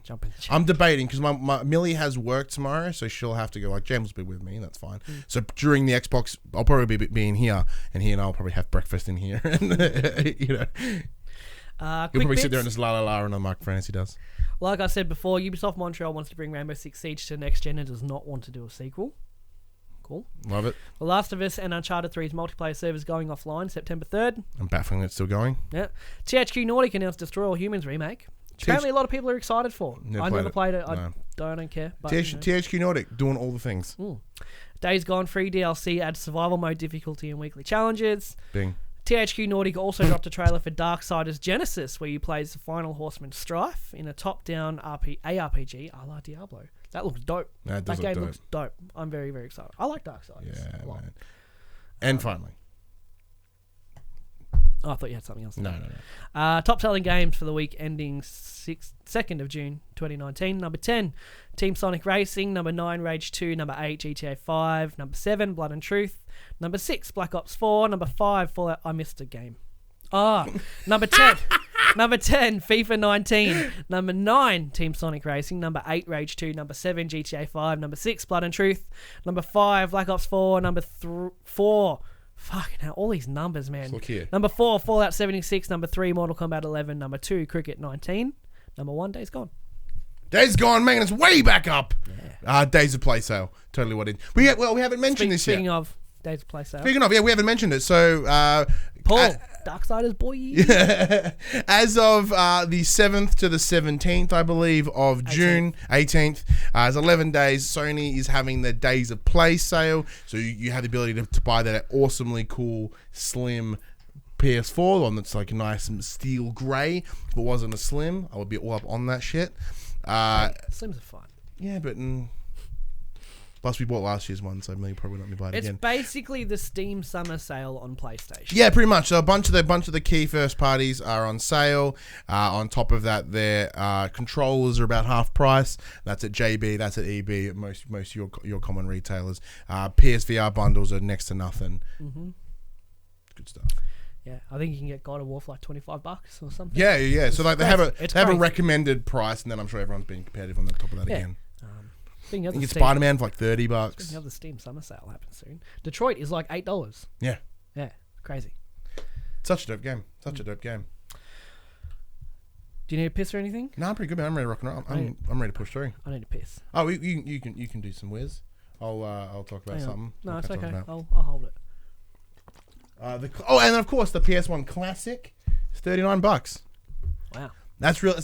jump in the chat. I'm debating because my Millie has work tomorrow, so she'll have to go. Like James will be with me, that's fine. So during the Xbox, I'll probably be in here, and he and I'll probably have breakfast in here, and he'll probably sit there and just la la la on the microphone as he does. Like I said before, Ubisoft Montreal wants to bring Rainbow Six Siege to next gen and does not want to do a sequel. Cool. Love it. The Last of Us and Uncharted 3's multiplayer servers going offline September 3rd. I'm baffling it's still going. Yeah. THQ Nordic announced Destroy All Humans remake. Apparently a lot of people are excited for. I never played it. I don't care. But, THQ Nordic doing all the things. Days Gone free DLC adds survival mode difficulty and weekly challenges. Bing. THQ Nordic also dropped a trailer for Darksiders Genesis, where you play as the final horseman Strife in a top-down ARPG a la Diablo. That looks dope. That game looks dope. I'm very, very excited. I like Darksiders. Yeah, man. And finally, Oh, I thought you had something else. No. Top selling games for the week ending 2nd of June 2019. Number 10, Team Sonic Racing. Number 9, Rage 2. Number 8, GTA 5. Number 7, Blood and Truth. Number 6, Black Ops 4. Number 5, Fallout. I missed a game. Number 10. Number 10, FIFA 19. Number 9, Team Sonic Racing. Number 8, Rage 2. Number 7, GTA 5. Number 6, Blood and Truth. Number 5, Black Ops 4. Number 4... Fucking hell, all these numbers, man. Look here. Number 4, Fallout 76. Number 3, Mortal Kombat 11. Number 2, Cricket 19. Number 1, Days Gone. Days Gone, man, it's way back up. Yeah. Days of Play sale. Totally what it is. We haven't mentioned this yet. Speaking of Days of Play sale. Speaking of, we haven't mentioned it. So, Paul, Darksiders, boy. As of the 7th to the 17th, I believe, of June, 18th, it's 11 days. Sony is having their Days of Play sale. So you have the ability to buy that awesomely cool, slim PS4, the one that's like a nice steel grey. If it wasn't a slim, I would be all up on that shit. Slims are fun. Yeah, but... Plus, we bought last year's one, so maybe probably not me buy it again. It's basically the Steam Summer Sale on PlayStation. Yeah, pretty much. So a bunch of the key first parties are on sale. On top of that, their controllers are about half price. That's at JB. That's at EB. At most of your common retailers. PSVR bundles are next to nothing. Mm-hmm. Good stuff. Yeah, I think you can get God of War for like $25 or something. Yeah. So like they have a crazy. Recommended price, and then I'm sure everyone's being competitive on the top of that again. I think it's Spider-Man for like $30. Speaking of the Steam Summer Sale happens soon. Detroit is like $8. Yeah. Yeah, crazy. Such a dope game. Do you need a piss or anything? No, I'm pretty good, man. I'm ready to rock and roll. I'm ready to push through. I need a piss. Oh, you can do some whiz. I'll talk about something. No, it's okay. I'll hold it. And of course the PS1 Classic is $39. Wow. That's real.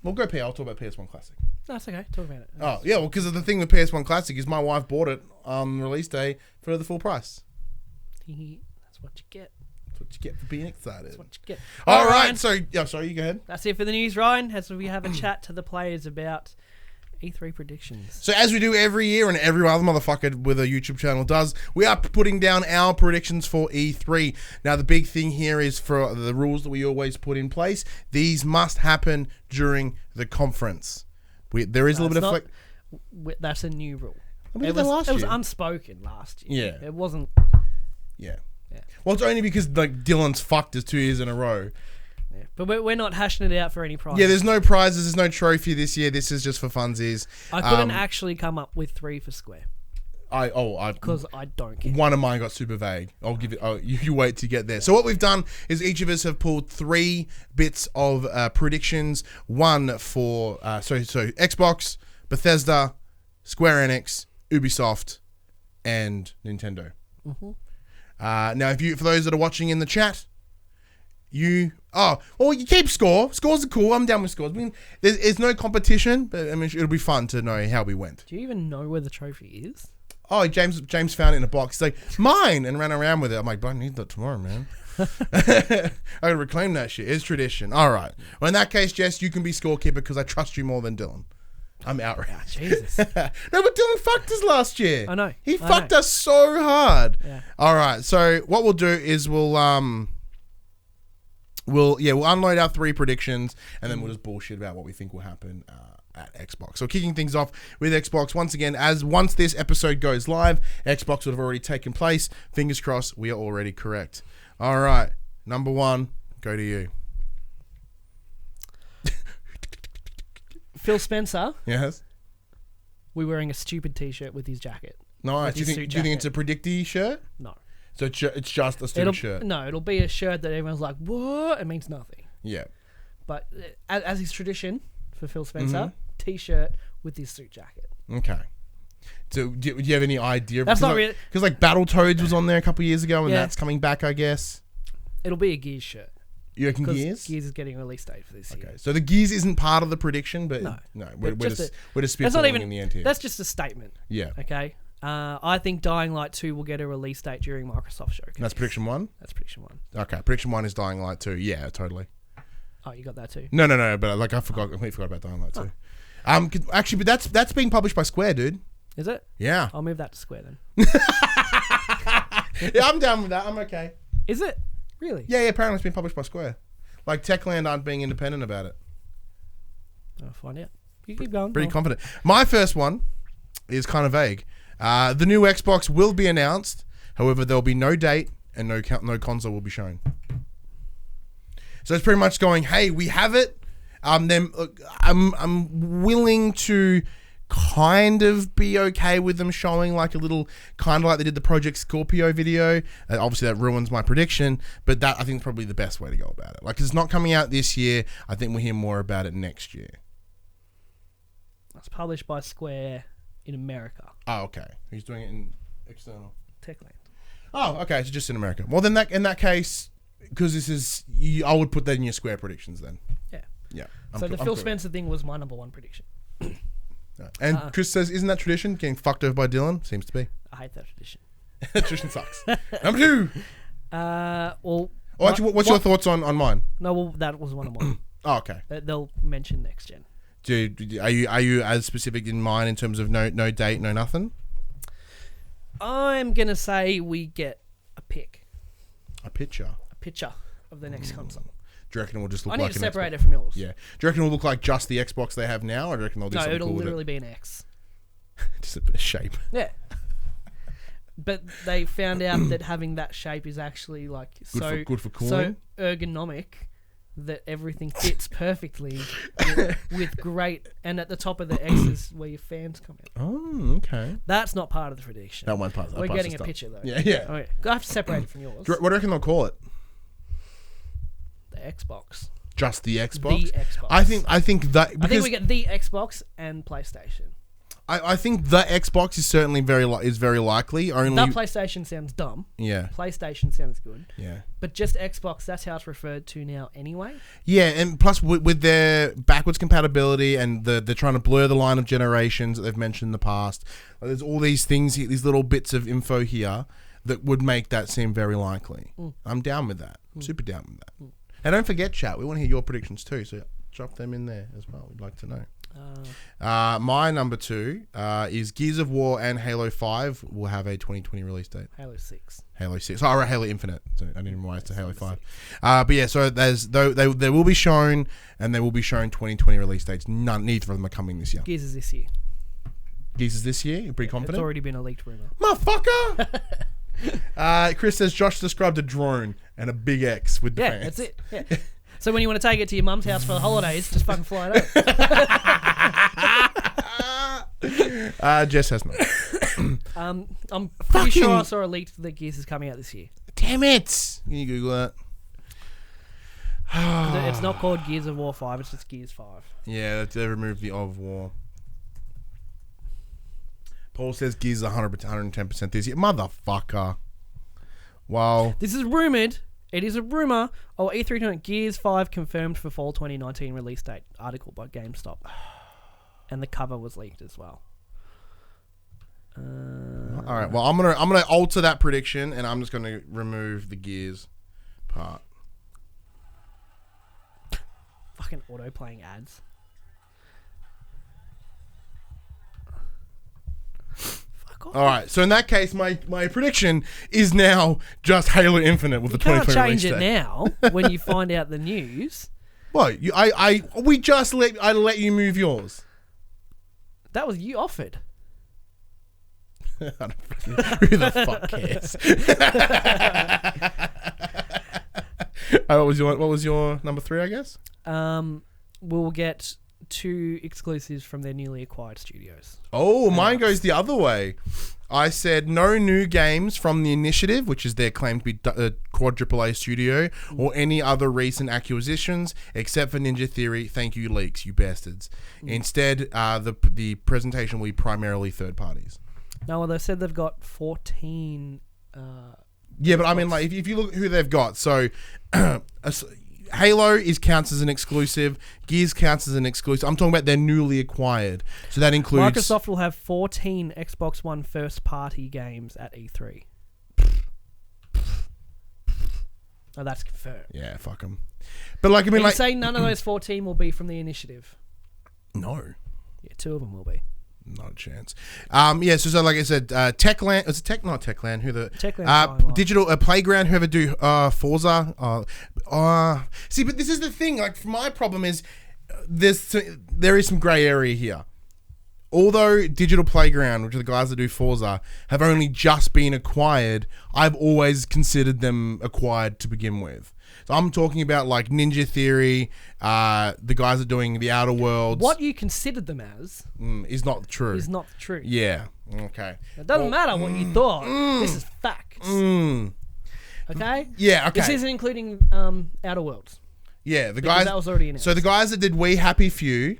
We'll go I'll talk about PS1 Classic. No, it's okay. Talk about it. Oh, yeah, well, because of the thing with PS1 Classic is my wife bought it on release day for the full price. That's what you get. That's what you get for being excited. That's what you get. All right. So, sorry, you go ahead. That's it for the news, Ryan, as we have a chat to the players about E3 predictions. So as we do every year, and every other motherfucker with a YouTube channel does, we are putting down our predictions for E3. Now, the big thing here is for the rules that we always put in place. These must happen during the conference. There is a little bit of that's a new rule. It was unspoken last year. Yeah. It wasn't. Yeah. Well, it's only because like Dylan's fucked us 2 years in a row. Yeah. But we're not hashing it out for any prizes. Yeah, there's no prizes. There's no trophy this year. This is just for funsies. I couldn't actually come up with 3 for Square. Because I don't care. One of mine got super vague. I'll give it. Oh, you wait to get there. So what we've done is each of us have pulled 3 bits of predictions. One for so Xbox, Bethesda, Square Enix, Ubisoft, and Nintendo. Mm-hmm. Now, for those that are watching in the chat, you keep score. Scores are cool. I'm down with scores. I mean, there's no competition, but I mean, it'll be fun to know how we went. Do you even know where the trophy is? Oh, James found it in a box. He's like, mine, and ran around with it. I'm like, but I need that tomorrow, man. I gotta reclaim that shit. It's tradition. All right. Well, in that case, Jess, you can be scorekeeper because I trust you more than Dylan. I'm outraged. Jesus. No, but Dylan fucked us last year. I know. He fucked us so hard. Yeah. All right. So what we'll do is we'll unload our 3 predictions and then we'll just bullshit about what we think will happen at Xbox. So kicking things off with Xbox once again, once this episode goes live, Xbox would have already taken place. Fingers crossed, we are already correct. All right, number 1, go to you. Phil Spencer. Yes. We're wearing a stupid T-shirt with his jacket. Nice. Do you think it's a predicty shirt? No. So it's just a stupid shirt? No, it'll be a shirt that everyone's like, what? It means nothing. Yeah. But as is tradition for Phil Spencer, T-shirt with his suit jacket. Okay. So do you have any idea? That's not really... Because like Battletoads was on there a couple years ago and that's coming back, I guess. It'll be a Gears shirt. You reckon Gears? Gears is getting a release date for this year. Okay, so the Gears isn't part of the prediction, but no, we're just spitballing in the end here. That's just a statement. Yeah. Okay. I think Dying Light 2 will get a release date during Microsoft Showcase. That's prediction 1? That's prediction 1. Okay, prediction 1 is Dying Light 2. Yeah, totally. Oh, you got that too? No, but like I completely forgot about Dying Light 2. Actually, but that's being published by Square, dude. Is it? Yeah. I'll move that to Square then. Yeah, I'm down with that. I'm okay. Is it? Really? Yeah, apparently it's been published by Square. Like, Techland aren't being independent about it. I'll find out. You keep going. Pretty confident. My first one is kind of vague. The new Xbox will be announced. However, there will be no date and no console will be shown. So it's pretty much going, hey, we have it. Then I'm willing to kind of be okay with them showing like a little, kind of like they did the Project Scorpio video. Obviously that ruins my prediction, but that I think is probably the best way to go about it. Like, it's not coming out this year. I think we'll hear more about it next year. It's published by Square in America. Oh, okay. He's doing it in external. Techland. Oh, okay. So just in America. Well, then in that case, because this is, I would put that in your Square predictions then. Yeah. Yeah. So the Phil Spencer thing was my number one prediction. And Chris says, isn't that tradition? Getting fucked over by Dylan? Seems to be. I hate that tradition. Tradition sucks. Number 2. Well... Oh, actually, what's your thoughts on mine? No, well, that was one of mine. Oh, okay. They'll mention next gen. Dude, are you as specific in mind in terms of no date, no nothing? I'm going to say we get a pick. A picture Of the next console. Do you reckon it will just look I like need to an separate Xbox? it from yours. Yeah. Do you reckon it will look like just the Xbox they have now, or do you reckon they'll do something it'll cool with literally be an X. just a bit of shape. Yeah. But they found out that having that shape is actually like Good for so cooling. ergonomic that everything fits perfectly with great, and at the top of the X is where your fans come out. Oh, okay. That's not part of the prediction. That one part. We're getting a picture though. Yeah, yeah. Okay. I have to separate it from yours. What do you reckon they'll call it? The Xbox. Just the Xbox? The Xbox. I think that... I think we get the Xbox and PlayStation. I think the Xbox is certainly very likely. Only The PlayStation sounds dumb. Yeah. PlayStation sounds good. Yeah. But just Xbox, that's how it's referred to now anyway. Yeah, and plus with their backwards compatibility and they're trying to blur the line of generations that they've mentioned in the past. There's all these things, these little bits of info here that would make that seem very likely. I'm down with that. I'm super down with that. And don't forget, chat, we want to hear your predictions too, so drop them in there as well. We'd like to know. My number 2 is Gears of War and Halo 5 will have a 2020 release date. Halo 6. Halo 6. Oh, right, Halo Infinite. So I didn't realize to Halo 5. But yeah, so they will be shown, and they will be shown 2020 release dates. Neither of them are coming this year. Gears is this year. Gears is this year? You're pretty confident? It's already been a leaked rumor. Motherfucker! Chris says Josh described a drone and a big X with the fans. That's it. Yeah. So when you want to take it to your mum's house for the holidays, just fucking fly it up. Jess has not. I'm pretty sure I saw a leak that Gears is coming out this year. Damn it! Can you Google that? It's not called Gears of War 5, it's just Gears 5. Yeah, they removed the of War. Paul says Gears is 110% this year. Motherfucker. Wow. This is rumoured. It is a rumour. Oh, E3 tonight, Gears 5 confirmed for fall 2019 release date. Article by GameStop. And the cover was leaked as well. All right. Well, I'm gonna alter that prediction, and I'm just gonna remove the Gears part. Fucking auto playing ads. All right, so in that case, my prediction is now just Halo Infinite with the 2020 release date. You can't change it now when you find out the news. What? I let you move yours. That was you offered. Who the fuck cares? What was your number 3? I guess. We'll get 2 exclusives from their newly acquired studios. Oh, mine goes the other way. I said no new games from the Initiative, which is their claim to be a quadruple A studio, or any other recent acquisitions, except for Ninja Theory. Thank you, leaks, you bastards. Instead, the presentation will be primarily third parties. No, well, they said they've got 14... yeah, but I mean, like, if you look at who they've got, so... Halo counts as an exclusive. Gears counts as an exclusive. I'm talking about they're newly acquired. So that includes... Microsoft will have 14 Xbox One first-party games at E3. Oh, that's confirmed. Yeah, fuck them. But like, I mean, you like... say none of those 14 will be from the Initiative? No. Yeah, 2 of them will be. Not a chance. Yeah, so like I said, Techland, is it Tech? Not Techland. Who the Digital Playground? Whoever do Forza. See, but this is the thing. Like, my problem is there is some grey area here. Although Digital Playground, which are the guys that do Forza, have only just been acquired, I've always considered them acquired to begin with. So I'm talking about like Ninja Theory, the guys that are doing the Outer Worlds. What you considered them as is not true. Is not true. Yeah. Okay. It doesn't matter what you thought. This is facts. Okay? Yeah, okay. This isn't including Outer Worlds. Yeah, the Because guys. that was already announced. So the guys that did We Happy Few,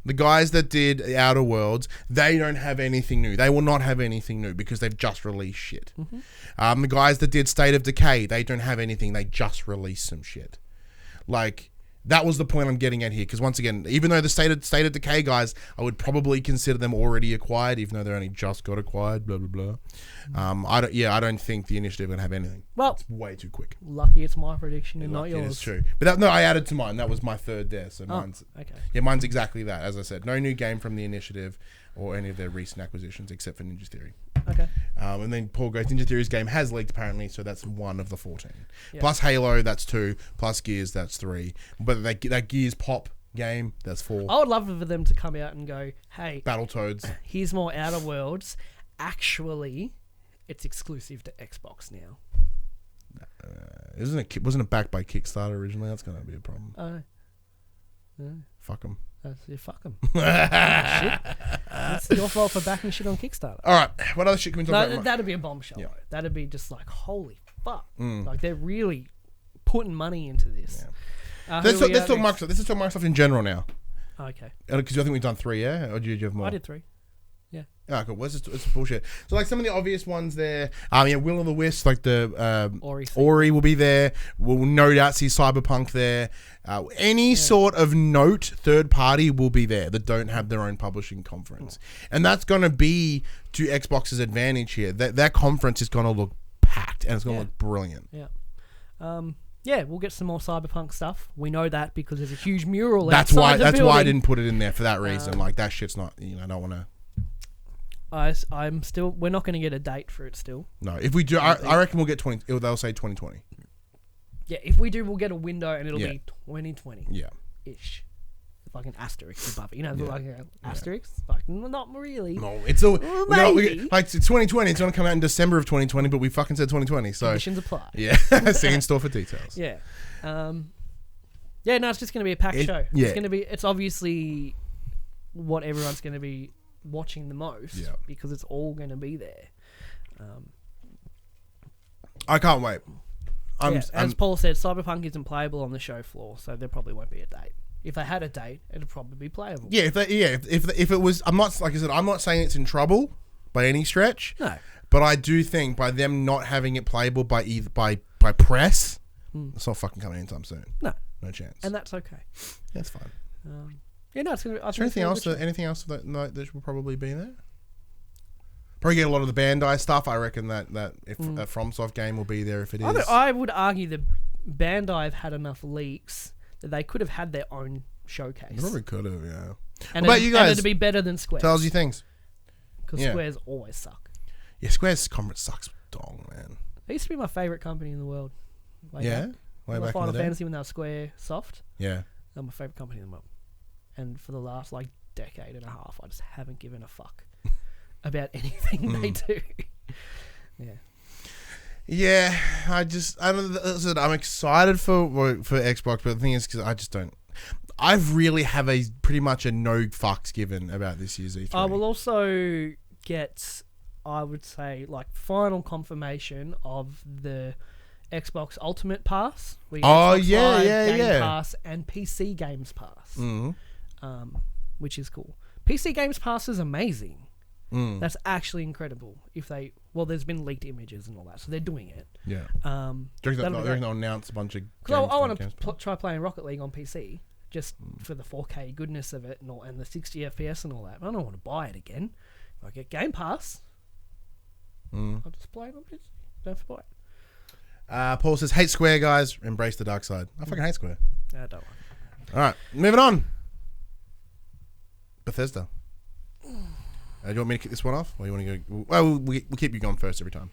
the guys that did Outer Worlds, they don't have anything new. They will not have anything new because they've just released shit. The guys that did State of Decay, they don't have anything. They just released some shit. Like, that was the point I'm getting at here. Because once again, even though the State of Decay guys, I would probably consider them already acquired, even though they only just got acquired. Blah blah blah. I don't think the Initiative are gonna have anything. Well, it's way too quick. Lucky it's my prediction and not yours. It's true. But I added to mine. That was my third there. So mine's okay. Yeah, mine's exactly that. As I said, no new game from the Initiative or any of their recent acquisitions except for Ninja Theory. Okay. And then Paul goes, Ninja Theory's game has leaked apparently, so that's one of the 14. Yeah. Plus Halo, that's 2. Plus Gears, that's 3. But that Gears Pop game, that's 4. I would love for them to come out and go, hey, Battletoads. Here's more Outer Worlds. Actually, it's exclusive to Xbox now. Wasn't it backed by Kickstarter originally? That's going to be a problem. Fuck them. Fuck them. Shit. It's your fault for backing shit on Kickstarter. All right. What other shit can we talk about? That'd be a bombshell. Yeah. That'd be just like, holy fuck. Like, they're really putting money into this. Yeah. Let's talk Microsoft. Let's talk Microsoft in general now. Okay. Because I think we've done 3, yeah? Or did you have more? I did 3. Yeah. Oh, cool. Well, it's bullshit. So, like, some of the obvious ones there. Will o' the Wisp, like the Ori will be there. We'll no doubt see Cyberpunk there. Any sort of note third party will be there that don't have their own publishing conference, and that's going to be to Xbox's advantage here. That conference is going to look packed and it's going to look brilliant. Yeah. We'll get some more Cyberpunk stuff. We know that because there's a huge mural. That's why I didn't put it in there for that reason. Like, that shit's not. I don't want to. I'm still. We're not going to get a date for it still. No, if we do, I reckon we'll get 20. They'll say 2020. Yeah, if we do, we'll get a window and it'll be 2020. Yeah, ish. Like an asterisk above it. Like an asterisk. Like, not really. No, it's a maybe. Like, it's 2020. It's going to come out in December of 2020, but we fucking said 2020. So conditions apply. Yeah, see in store for details. Yeah. No, it's just going to be a packed show. Yeah. It's obviously what everyone's going to be watching the most because it's all going to be there. I can't wait. As Paul said, Cyberpunk isn't playable on the show floor, so there probably won't be a date. If they had a date, it'd probably be playable. Yeah, if it was, I'm not saying it's in trouble by any stretch. No, but I do think by them not having it playable by press, it's not fucking coming anytime soon. No chance. And that's okay. That's fine. It's gonna. Is there anything else that will probably be there? Probably get a lot of the Bandai stuff. I reckon that if a FromSoft game will be there if it is. I would argue that Bandai have had enough leaks that they could have had their own showcase. They probably could have, yeah. And what about you guys? And it'd be better than Square's. Tell us your things. Because Square's always suck. Yeah, Square's conference sucks dong, man. They used to be my favourite company in the world. Way back Final Fantasy when they were Square Soft. Yeah. They're my favourite company in the world. And for the last decade and a half, I just haven't given a fuck about anything they do. Yeah, I'm excited for Xbox, but the thing is, because I just don't. I've really have pretty much a no fucks given about this year's E3. I will also get, I would say, final confirmation of the Xbox Ultimate Pass. Game Pass and PC Games Pass. Which is cool. PC Games Pass is amazing. That's actually incredible. There's been leaked images and all that, so they're doing it. Yeah. Do you think they'll announce a bunch of games? Because I want to try playing Rocket League on PC, just for the 4K goodness of it and the 60 FPS and all that. I don't want to buy it again. If I get Game Pass, I'll just play it on PC. Don't have to buy it. Paul says, hate Square, guys. Embrace the dark side. I fucking hate Square. I don't like it. All right, moving on. Bethesda. Do you want me to kick this one off, or you want to go? Well, we'll keep you going first every time.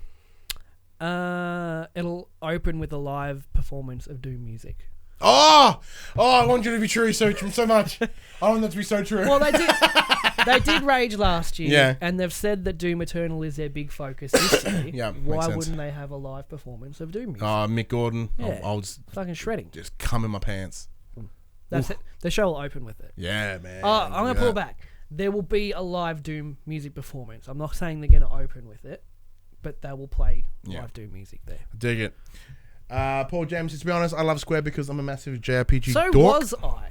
It'll open with a live performance of Doom music. Oh, I want you to be true so much. I want that to be so true. Well, they did Rage last year, Yeah. and they've said that Doom Eternal is their big focus this year. Yeah, Why makes sense. wouldn't they have a live performance of Doom music? Mick Gordon. Yeah. I'll just Fucking shredding. come in my pants. That's it. The show will open with it. Yeah, man. I'm going to pull back. There will be a live Doom music performance. I'm not saying they're going to open with it, but they will play live Doom music there. Dig it. Paul James, to be honest, I love Square because I'm a massive JRPG So dork. was I.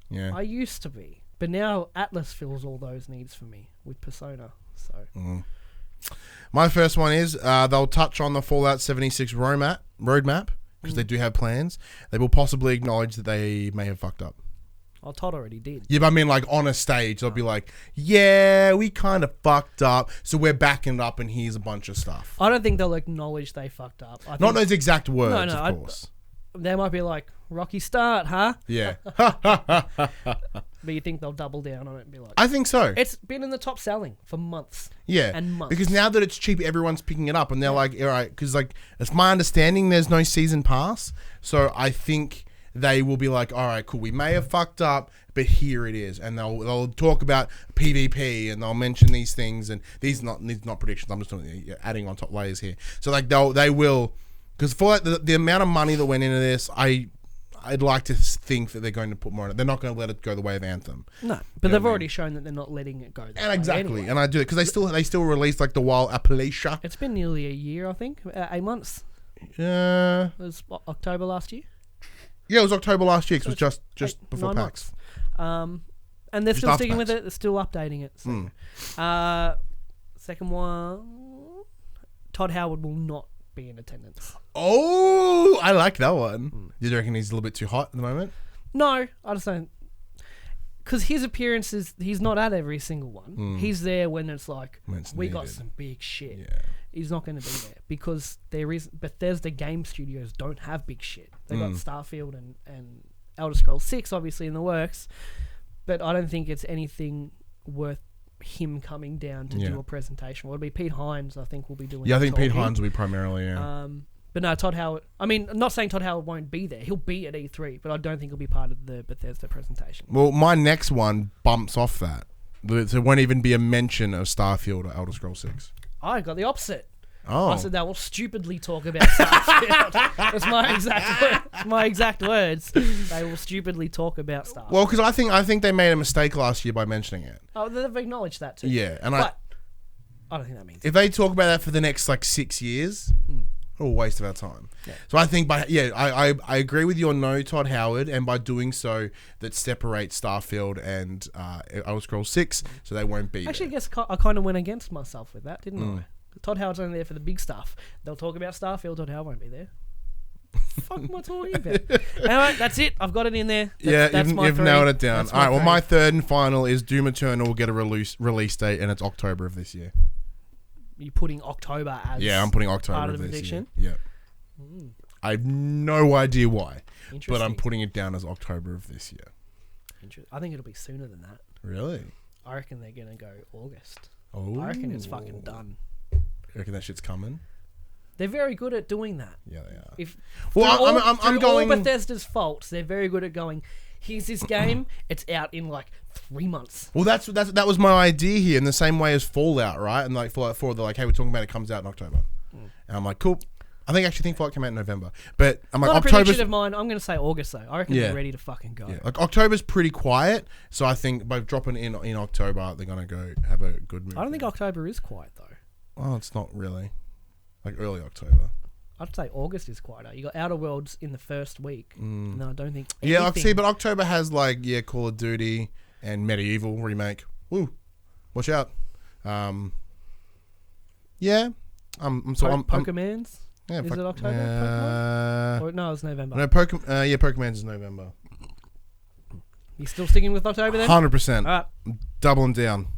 Yeah. I used to be. But now Atlas fills all those needs for me with Persona. So My first one is they'll touch on the Fallout 76 roadmap because they do have plans. They will possibly acknowledge that they may have fucked up. Oh, Todd already did. Yeah, but I mean, like, on a stage, they'll be like, yeah, we kind of fucked up, so we're backing it up, and here's a bunch of stuff. I don't think they'll acknowledge they fucked up. I Not think those exact words, No, of course. they might be like, rocky start, huh? Yeah. But you think they'll double down on it and be like, I think so. it's been in the top selling for months. Yeah. and months. Because now that it's cheap, everyone's picking it up, and they're like, all right, because, like, it's my understanding there's no season pass, so I think they will be like, all right, cool, we may have fucked up, but here it is, and they'll talk about PvP, and they'll mention these things, and these not predictions. I'm just doing, adding on top layers here. So like they will, because for like the amount of money that went into this, I'd like to think that they're going to put more in it. They're not going to let it go the way of Anthem. No, but they've already shown that they're not letting it go that And way exactly, anyway. and I do it because they still released like the Wild Appalachia. It's been nearly a year, I think. 8 months. It It was October last year. was October last year. 'Cause it was just 8, before 9 PAX. months. And they're Just still after sticking with PAX. it. They're still updating it. So. Second one, Todd Howard will not be in attendance. Oh, I like that one. Do you reckon he's a little bit too hot at the moment? No, I just don't. Because his appearances, he's not at every single one. He's there when it's like, When it's we got needed. some big shit. Yeah. He's not going to be there because Bethesda game studios don't have big shit. They got Starfield and Elder Scrolls 6 obviously in the works, but I don't think it's anything worth him coming down to do a presentation. Well, it'll be Pete Hines, I think, will be doing. Yeah, I the think Pete talking. Hines will be primarily. Yeah. But no, Todd Howard. I mean, I'm not saying Todd Howard won't be there. He'll be at E3, but I don't think he'll be part of the Bethesda presentation. Well, my next one bumps off that. There won't even be a mention of Starfield or Elder Scrolls 6. I got the opposite. Oh. I said they will stupidly talk about Starfield. That's my exact words. They will stupidly talk about Starfield. Well, because I think they made a mistake last year by mentioning it. Oh, they've acknowledged that too. Yeah, and But I don't think that means. if they talk about that for the next like 6 years, a waste of our time. Yeah. So I think I agree with you on no Todd Howard, and by doing so, that separates Starfield and Elder Scrolls 6, so they won't be. Actually, I there. guess I kind of went against myself with that, didn't I? Todd Howard's only there for the big stuff. They'll talk about Starfield. Todd Howard won't be there. Fuck am I talking about? Anyway, that's it. I've got it in there. That's my you've three. nailed it down. That's All right, well, three. my third and final is Doom Eternal will get a release date, and it's October of this year. You're putting October as Yeah, I'm putting October part of of the this prediction. year. Yeah. I have no idea why, but Interesting. I'm putting it down as October of this year. I think it'll be sooner than that. Really? I reckon they're gonna go August. Oh. I reckon it's fucking done. You reckon that shit's coming? They're very good at doing that. Yeah, they are. If Well, through I'm through going- all Bethesda's faults, they're very good at going. Here's this game. It's out in like 3 months. Well, that was my idea here, in the same way as Fallout, right? And like Fallout 4, they're like, hey, we're talking about it comes out in October, and I'm like, cool. I think Fallout came out in November, but I'm like, Not a October's prediction of mine. I'm going to say August though. I reckon Yeah. they're ready to fucking go. like October's pretty quiet, so I think by dropping in October, they're gonna go have a good move. I don't think October is quiet though. Well, it's not really like early October. I'd say August is quieter. You got Outer Worlds in the first week. No, I don't think. Yeah, anything- see, but October has like Call of Duty and Medieval remake. Woo, watch out. Yeah, I'm Pokemon's. yeah, Is it October? Pokemon? Uh, Or, no, it's November. no, Pokemon's is November. You still sticking with October then? 100%. All right. Doubling down.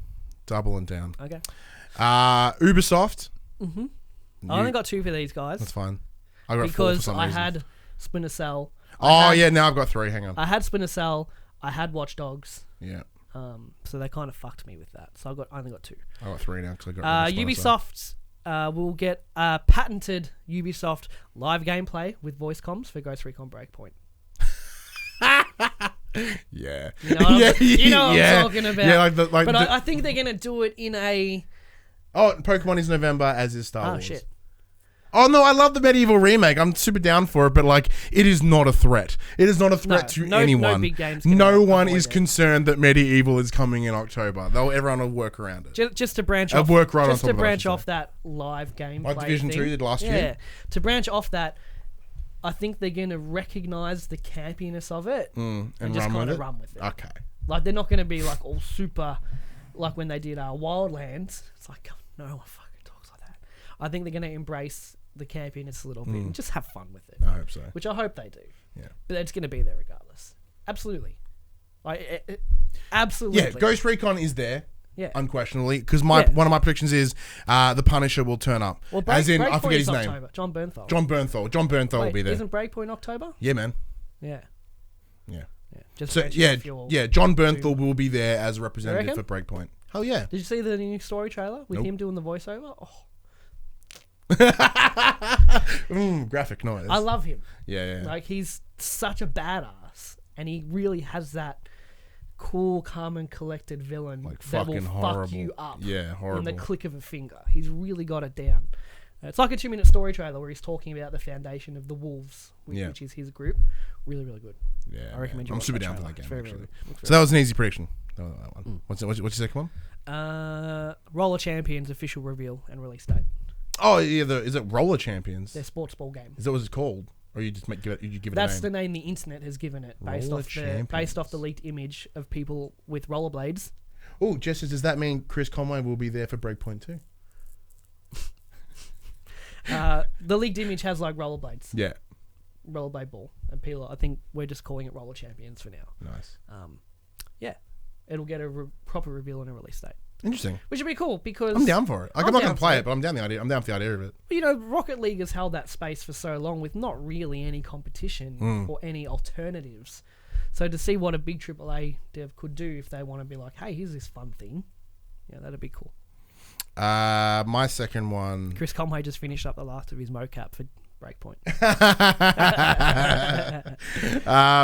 Okay. Ubisoft. I only got 2 for these guys That's fine. I got 4 for because some I reason. had Splinter Cell. Oh yeah, now I've got 3. Hang on. I had Splinter Cell. I had Watchdogs. Yeah. So they kind of fucked me with that. So I only got 2. I got 3 now because I got Ubisoft will get patented Ubisoft live gameplay with voice comms for Ghost Recon Breakpoint. Yeah. You know what I'm talking about. Yeah, but I think they're going to do it in a... Oh, Pokemon is November, as is Star Wars. Oh, shit. Oh, no, I love the Medieval remake. I'm super down for it, but, like, it is not a threat. It is not a threat to anyone. No big games. No one is concerned that Medieval is coming in October. Everyone will work around it. Just to branch off. Work right just on top to branch of off that live gameplay like Division thing. 2 did last year. Yeah. To branch off that, I think they're going to recognise the campiness of it and just kind of run with it. Okay. Like, they're not going to be, like, all super... Like, when they did Wildlands, it's like, oh, no one fucking talks like that. I think they're going to embrace the campiness a little bit and just have fun with it. I hope so. Which I hope they do. Yeah. But it's going to be there regardless. Absolutely. Absolutely. Yeah, Ghost Recon is there. Yeah. Unquestionably. Because one of my predictions is the Punisher will turn up. Well, as in, I Breakpoint forget is his name. October. John Bernthal. John Bernthal will Wait, be there. Isn't Breakpoint October? Yeah, man. Yeah. Yeah. Just So, fuel. John Bernthal will be there as a representative for Breakpoint. Hell yeah. Did you see the new story trailer with him doing the voiceover? Oh. Graphic noise. I love him. Yeah. Like, he's such a badass, and he really has that cool, calm, and collected villain Like that will fucking horrible. fuck you up. Yeah, horrible. In the click of a finger. He's really got it down. It's like a 2-minute story trailer where he's talking about the foundation of the Wolves, which is his group. Really, really good. Yeah, I recommend you I'm watch super that down for trailer. that game. It's very, Actually. very good. So that was an easy prediction. That one. What's your second one? Roller Champions official reveal and release date. Oh yeah, is it Roller Champions? Their sports ball game. Is that what it's called, or you just give it? That's a the name? name the internet has given it, based off the leaked image of people with rollerblades. Oh, Jess, does that mean Chris Conway will be there for Breakpoint too? The leaked image has like rollerblades. Yeah. Rollerblade ball. And people, I think we're just calling it Roller Champions for now. Nice. Yeah. It'll get a proper reveal and a release date. Interesting. Which would be cool because... I'm down for it. I'm not going to play it, but I'm down the idea. I'm down for the idea of it. You know, Rocket League has held that space for so long with not really any competition or any alternatives. So to see what a big AAA dev could do if they want to be like, hey, here's this fun thing. Yeah, that'd be cool. My second one... Chris Conway just finished up the last of his mocap for Breakpoint.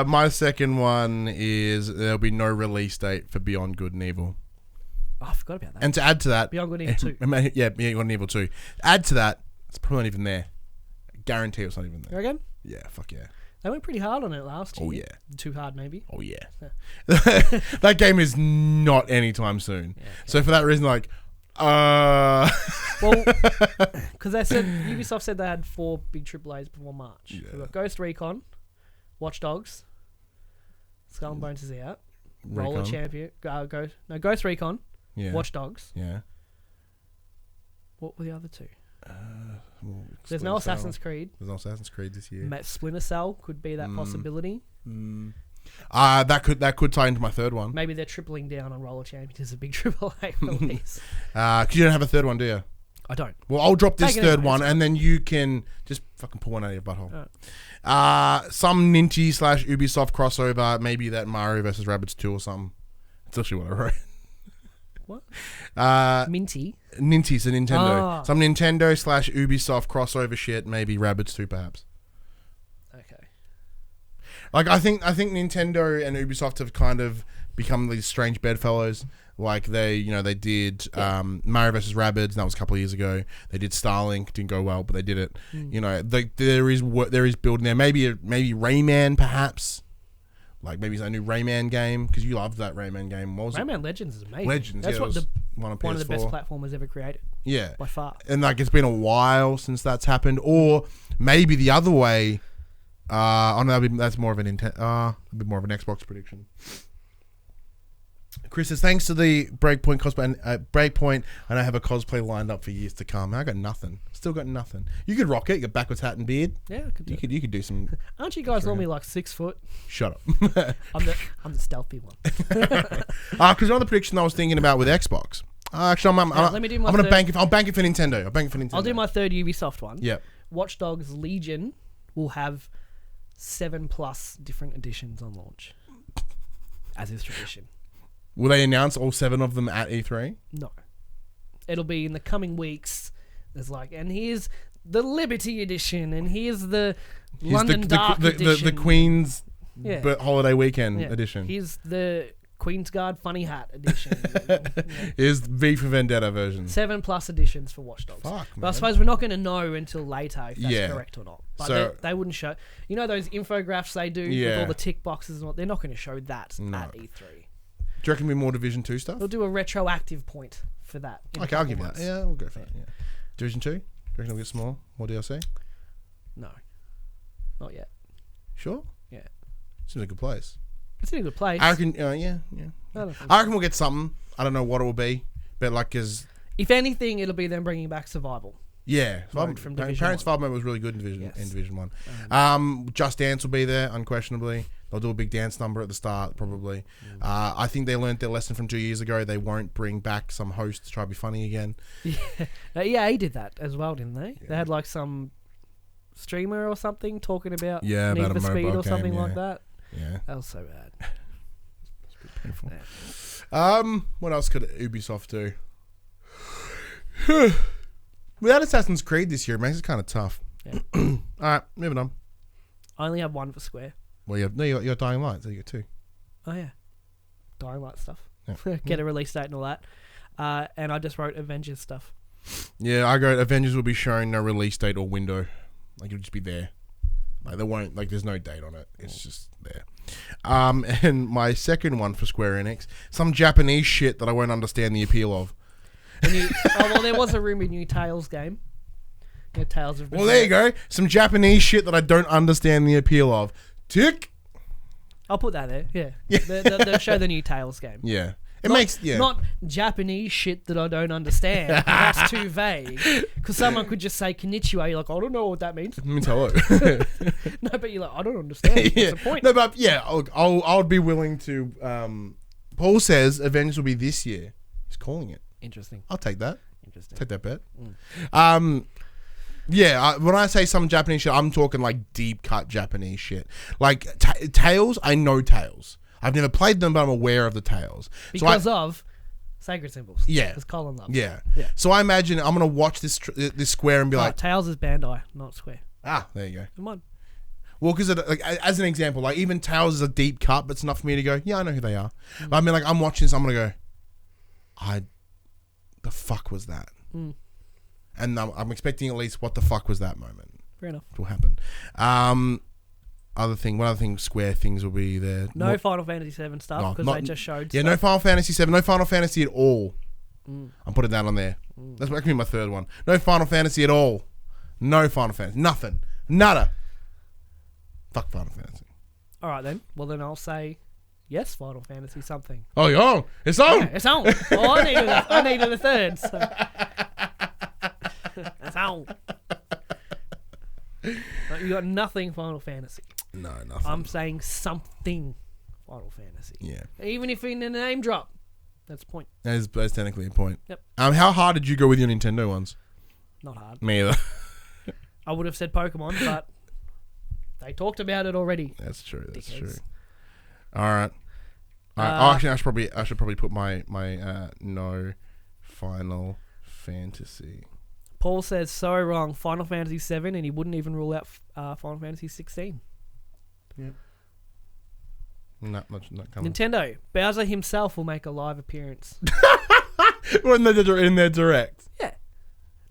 My second one is there'll be no release date for Beyond Good and Evil. Oh, I forgot about that. And to add to that... Beyond Good and Evil 2. Yeah, Beyond Good and Evil 2. Add to that, it's probably not even there. I guarantee it's not even there. You reckon? Yeah, fuck yeah. They went pretty hard on it last year. Oh, yeah. Too hard, maybe. Oh, yeah. That game is not anytime soon. Yeah, okay. So for that reason, like... Well, because Ubisoft said they had 4 big AAAs before March. Yeah. We've got Ghost Recon, Watchdogs, Skull and Bones is out, Roller Champion, Ghost Recon, Watchdogs. Yeah. What were the other 2? There's no Assassin's Creed. There's no Assassin's Creed this year. Splinter Cell could be that possibility. That could tie into my third one. Maybe they're tripling down on Roller Champions as a big AAA release. Because you don't have a third one, do you? I don't. Well, I'll drop this third one, and then you can just fucking pull one out of your butthole. Some Ninty / Ubisoft crossover, maybe that Mario vs. Rabbids 2 or something. That's actually what I wrote. What? Minty? Ninty's a Nintendo. Some Nintendo / Ubisoft crossover shit, maybe Rabbids 2 perhaps. Okay. Like I think Nintendo and Ubisoft have kind of become these strange bedfellows. Like they did Mario vs. Rabbids, and that was a couple of years ago. They did Starlink, didn't go well, but they did it. You know, there is building there. Maybe Rayman perhaps. Like maybe it's a new Rayman game because you loved that Rayman game. What was Rayman Legends is amazing. Legends, that's one of the best platformers ever created. Yeah, by far. And like it's been a while since that's happened, or maybe the other way. That's more of an a bit more of an Xbox prediction. Chris says, thanks to the Breakpoint cosplay. Breakpoint, I don't have a cosplay lined up for years to come. I got nothing. Still got nothing. You could rock it. You got backwards hat and beard. Yeah, I could do You could do some. Aren't you guys normally like 6 foot? Shut up. I'm the stealthy one. Because another prediction I was thinking about with Xbox. Actually, let me do my I'm gonna bank it. I'll bank it for Nintendo. I'll do my third Ubisoft one. Yeah. Watchdogs Legion will have 7+ different editions on launch, as is tradition. Will they announce all 7 of them at E3? No. It'll be in the coming weeks. There's like, and here's the Liberty Edition, and here's the London Dark Edition. The Queen's Yeah. Holiday Weekend Yeah. edition. Here's the Queen's Guard Funny Hat Edition. Here's V for Vendetta version. 7+ editions for Watchdogs. Fuck, But I man. suppose we're not going to know until later if that's Yeah. correct or not. But So- they wouldn't show. You know those infographics they do Yeah. with all the tick boxes and all? They're not going to show that No. at E3. Do you reckon it'll be more Division 2 stuff? They'll do a retroactive point for that. in a Okay, I'll couple give you that. months. Yeah, we'll go for that. Yeah. Division 2? Do you reckon it'll get smaller? More DLC? No. Not yet. Sure? Yeah. Seems like a good place. It's in a good place. I reckon, yeah. I don't think I reckon we'll get something. I don't know what it will be, but like, cause If anything, it'll be them bringing back Survival. yeah, Mode from Division Parents 1. 5 mode was really good in Division Yes. in Division 1. Just Dance will be there unquestionably. They'll do a big dance number at the start probably. I think they learned their lesson from 2 years ago. They won't bring back some host to try to be funny again. Yeah. EA did that as well, didn't they? They had like some streamer or something talking about Yeah, Need about a for Speed mobile or something game, like yeah. that. Yeah, That was so bad. painful. Yeah. What else could Ubisoft do? Without Assassin's Creed this year, it makes it kind of tough. Yeah. All right, moving on. I only have one for Square. Well, you got Dying Light, so you got 2. Oh yeah, Dying Light stuff. Yeah. Get a release date and all that. And I just wrote Avengers stuff. Yeah, I go. Avengers will be shown no release date or window. Like it'll just be there. Like they won't. Like there's no date on it. It's just there. And my second one for Square Enix, some Japanese shit that I won't understand the appeal of. There was a rumored new Tales game. Yeah, Tales of. Well, there you go. Some Japanese shit that I don't understand the appeal of. Tick. I'll put that there. Yeah. They'll show the new Tales game. Yeah. It makes Not Japanese shit that I don't understand. That's too vague. Because someone could just say konnichiwa. You're like, I don't know what that means. It means hello. No, but you're like, I don't understand. Yeah. What's the point? No, but yeah, I would be willing to. Paul says Avengers will be this year. He's calling it. Interesting. I'll take that. Interesting. Take that bet. Yeah, when I say some Japanese shit, I'm talking like deep cut Japanese shit. Like Tales, I know Tales. I've never played them, but I'm aware of the Tales. Because of Sacred Symbols. Yeah. Because Colin loves Yeah. Yeah. So I imagine I'm gonna watch this Square and be like, Tales is Bandai, not Square. there you go. Come on. Well, because like, as an example, like even Tales is a deep cut, but it's enough for me to go, yeah, I know who they are. But I mean, like I'm watching this, I'm gonna go, the fuck was that? And I'm expecting at least what the fuck was that moment. Fair enough. Will happen. One other thing, Square things will be there. No Final Fantasy 7 stuff because they just showed. Yeah, stuff. no Final Fantasy 7, no Final Fantasy at all. I'm putting that on there. That's going to be my third one. No Final Fantasy at all. No Final Fantasy. Nothing. Nada. Fuck Final Fantasy. All right then. Well then I'll say yes, Final Fantasy something. Oh, yo, it's on. Yeah, it's on. Well, I needed a third. So. It's on. Like, you got nothing Final Fantasy. No, nothing. I'm saying something Final Fantasy. Yeah. Even if in a name drop, that's a point. That's technically a point. Yep. How hard did you go with your Nintendo ones? Not hard. Me either. I would have said Pokemon, but they talked about it already. That's true. That's Dickheads. true. All right. Actually, I should probably put my no Final Fantasy. Paul says so wrong. Final Fantasy 7, and he wouldn't even rule out Final Fantasy 16. Yeah. Not coming. Nintendo. Bowser himself will make a live appearance. When they're in their direct. Yeah.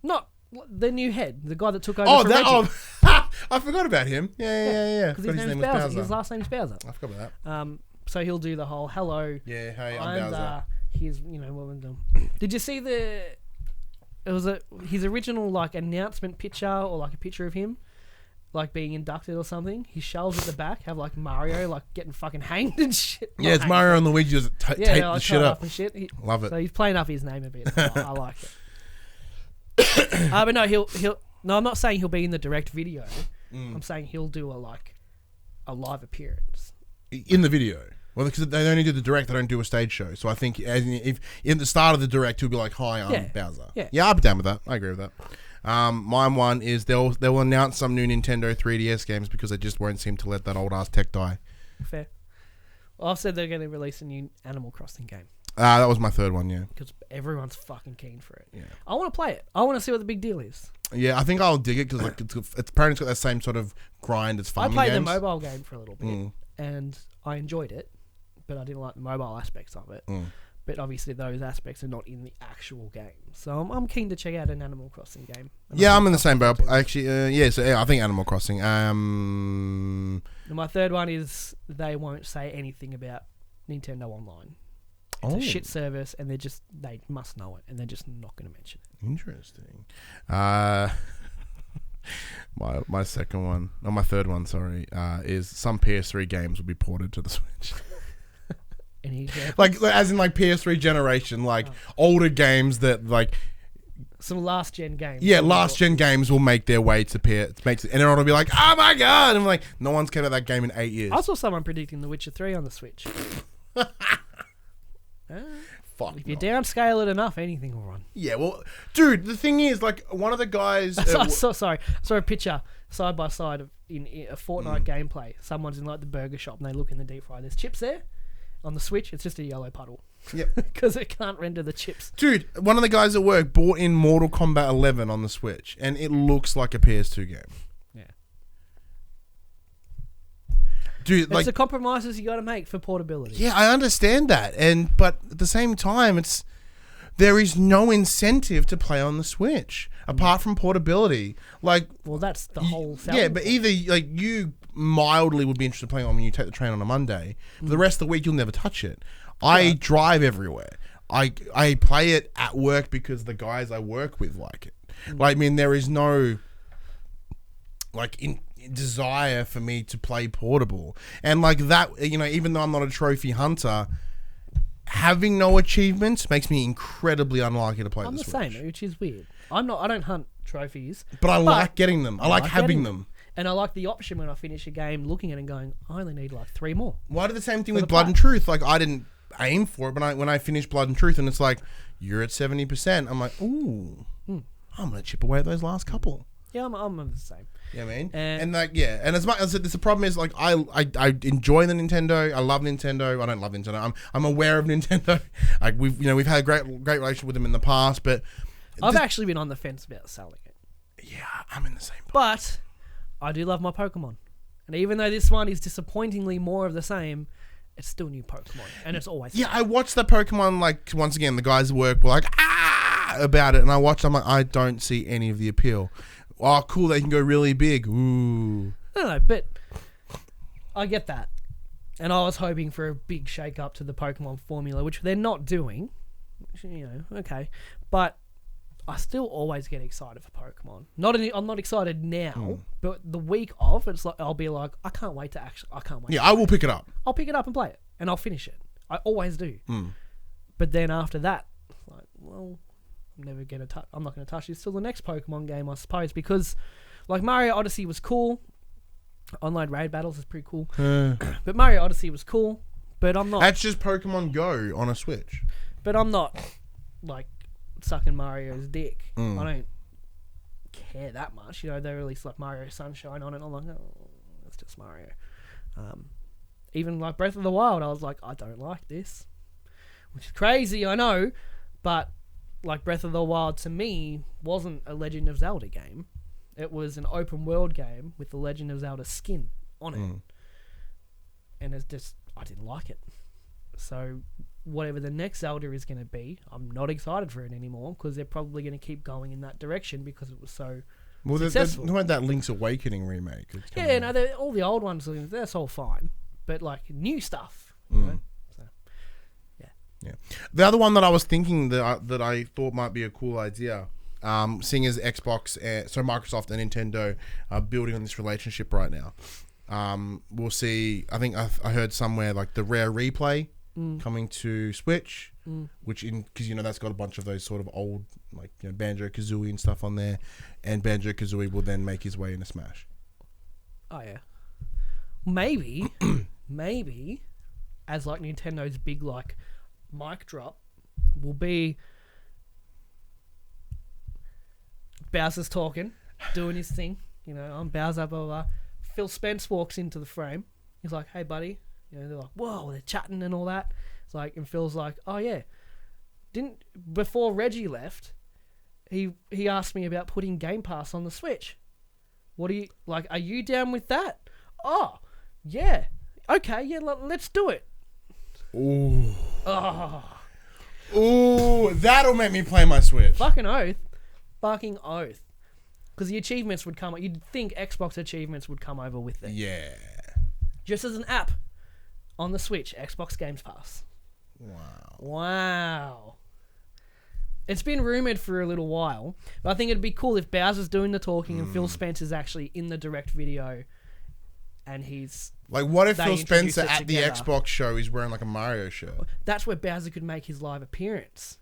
Not the new head, the guy that took over for that. Reggie. I forgot about him. Yeah. Because his name was Bowser. His last name's Bowser. I forgot about that. So he'll do the whole hello. Yeah, hey, I'm Bowser. Here's what we're doing. Did you see it was his original like announcement picture or like a picture of him like being inducted or something? His shelves at the back have like Mario like getting fucking hanged and shit. Yeah, it's Mario and Luigi just tape the shit up. And shit. Love it. So he's playing up his name a bit. I like it. But no, he'll. No, I'm not saying he'll be in the direct video. I'm saying he'll do a live appearance in the video. Well, because they only do the direct, they don't do a stage show. So I think if in the start of the direct, he'll be like, "Hi, I'm Bowser." Yeah, I'll be down with that. I agree with that. My one is they'll announce some new Nintendo 3DS games because they just won't seem to let that old ass tech die. Fair. Well, I've said they're going to release a new Animal Crossing game. That was my third one, yeah. Because everyone's fucking keen for it. Yeah. I want to play it. I want to see what the big deal is. Yeah, I think I'll dig it because like it's apparently it's got that same sort of grind as I farming played games. the mobile game for a little bit, and I enjoyed it, but I didn't like the mobile aspects of it. But obviously those aspects are not in the actual game. So I'm keen to check out an Animal Crossing game. Yeah, I'm in the same boat. Actually, I think Animal Crossing. And my third one is they won't say anything about Nintendo Online. It's a shit service, and they must know it, and they're just not going to mention it. Interesting. My second one, or my third one, sorry, is some PS3 games will be ported to the Switch. Any examples? like as in like PS3 generation, older games that like some last gen games. Yeah, last gen games will make their way to PS, and everyone will be like, "Oh my god!" And I'm like, no one's came out that game in 8 years. I saw someone predicting The Witcher 3 on the Switch. Fuck. If you downscale it enough, anything will run. Yeah, well, dude, the thing is, like, one of the guys. I saw a picture side by side of in a Fortnite gameplay. Someone's in like the burger shop and they look in the deep fryer. There's chips there. On the Switch, it's just a yellow puddle. Yep. Because it can't render the chips. Dude, one of the guys at work bought in Mortal Kombat 11 on the Switch, and it looks like a PS2 game. Yeah. Dude, it's the compromises you got to make for portability. Yeah, I understand that, but at the same time, there is no incentive to play on the Switch apart from portability. Like, well, that's the whole selling. Yeah, but either like you mildly would be interested in playing on when you take the train on a Monday. But the rest of the week, you'll never touch it. I drive everywhere. I play it at work because the guys I work with like it. Like, I mean, there is no desire for me to play portable, and like that, even though I'm not a trophy hunter, having no achievements makes me incredibly unlikely to play the Switch. I'm the same, which is weird. I don't hunt trophies, but I like getting them. I like having them. And I like the option when I finish a game, looking at it and going, I only need like 3 more. Well, I did the same thing with Blood and Truth. Like, I didn't aim for it, but when I finished Blood and Truth, and it's like, you're at 70%, I'm like, ooh, I'm gonna chip away at those last couple. Yeah, I'm the same. Yeah, man. And as much as the problem is, like, I enjoy the Nintendo. I love Nintendo. I don't love Nintendo. I'm aware of Nintendo. Like, we've had a great relationship with them in the past, but I've actually been on the fence about selling it. Yeah, I'm in the same boat. But I do love my Pokemon. And even though this one is disappointingly more of the same, it's still new Pokemon. And it's always Yeah, I watched the Pokemon, like, once again, the guys at work were like, about it. And I watched, I'm like, I don't see any of the appeal. Oh, cool, they can go really big. Ooh. No, but I get that. And I was hoping for a big shake-up to the Pokemon formula, which they're not doing. Which, okay. But I still always get excited for Pokemon. I'm not excited now, but the week of, it's like I'll be like, I can't wait. Yeah, I will pick it up. I'll pick it up and play it, and I'll finish it. I always do. But then after that, like, well, I'm not going to touch this till the next Pokemon game, I suppose, because like Mario Odyssey was cool. Online raid battles is pretty cool. But Mario Odyssey was cool, but I'm not. That's just Pokemon Go on a Switch. But I'm not like sucking Mario's dick. I don't care that much. They released like Mario Sunshine on it, and I'm like, oh, it's just Mario. Even like Breath of the Wild, I was like, I don't like this, which is crazy, I know, but like Breath of the Wild to me wasn't a Legend of Zelda game. It was an open world game with the Legend of Zelda skin on it, and it's just, I didn't like it. So whatever the next Zelda is going to be, I'm not excited for it anymore, because they're probably going to keep going in that direction because it was so successful. Well, that Link's Awakening remake. Yeah, no, all the old ones, that's all fine. But like new stuff, So, yeah. The other one that I was thinking that I thought might be a cool idea, seeing as Xbox, so Microsoft and Nintendo are building on this relationship right now. We'll see. I think I heard somewhere like the Rare Replay coming to Switch, which because that's got a bunch of those sort of old like Banjo-Kazooie and stuff on there, and Banjo-Kazooie will then make his way into Smash. Oh yeah, maybe as like Nintendo's big like mic drop will be Bowser's talking, doing his thing. I'm Bowser, blah, blah, blah. Phil Spence walks into the frame. He's like, hey, buddy. They're like, whoa, they're chatting and all that. It's like, and Phil's like, oh yeah, before Reggie left, he asked me about putting Game Pass on the Switch. What do you like? Are you down with that? Oh, yeah. Okay, yeah, let's do it. Ooh. Oh, Ooh, that'll make me play my Switch. fucking oath. Because the achievements would come. You'd think Xbox achievements would come over with it. Yeah. Just as an app on the Switch, Xbox Games Pass. Wow. It's been rumoured for a little while, but I think it'd be cool if Bowser's doing the talking and Phil Spencer's actually in the direct video, and he's... Like, what if they Phil introduce Spencer it at the together. Xbox show is wearing like a Mario shirt? That's where Bowser could make his live appearance.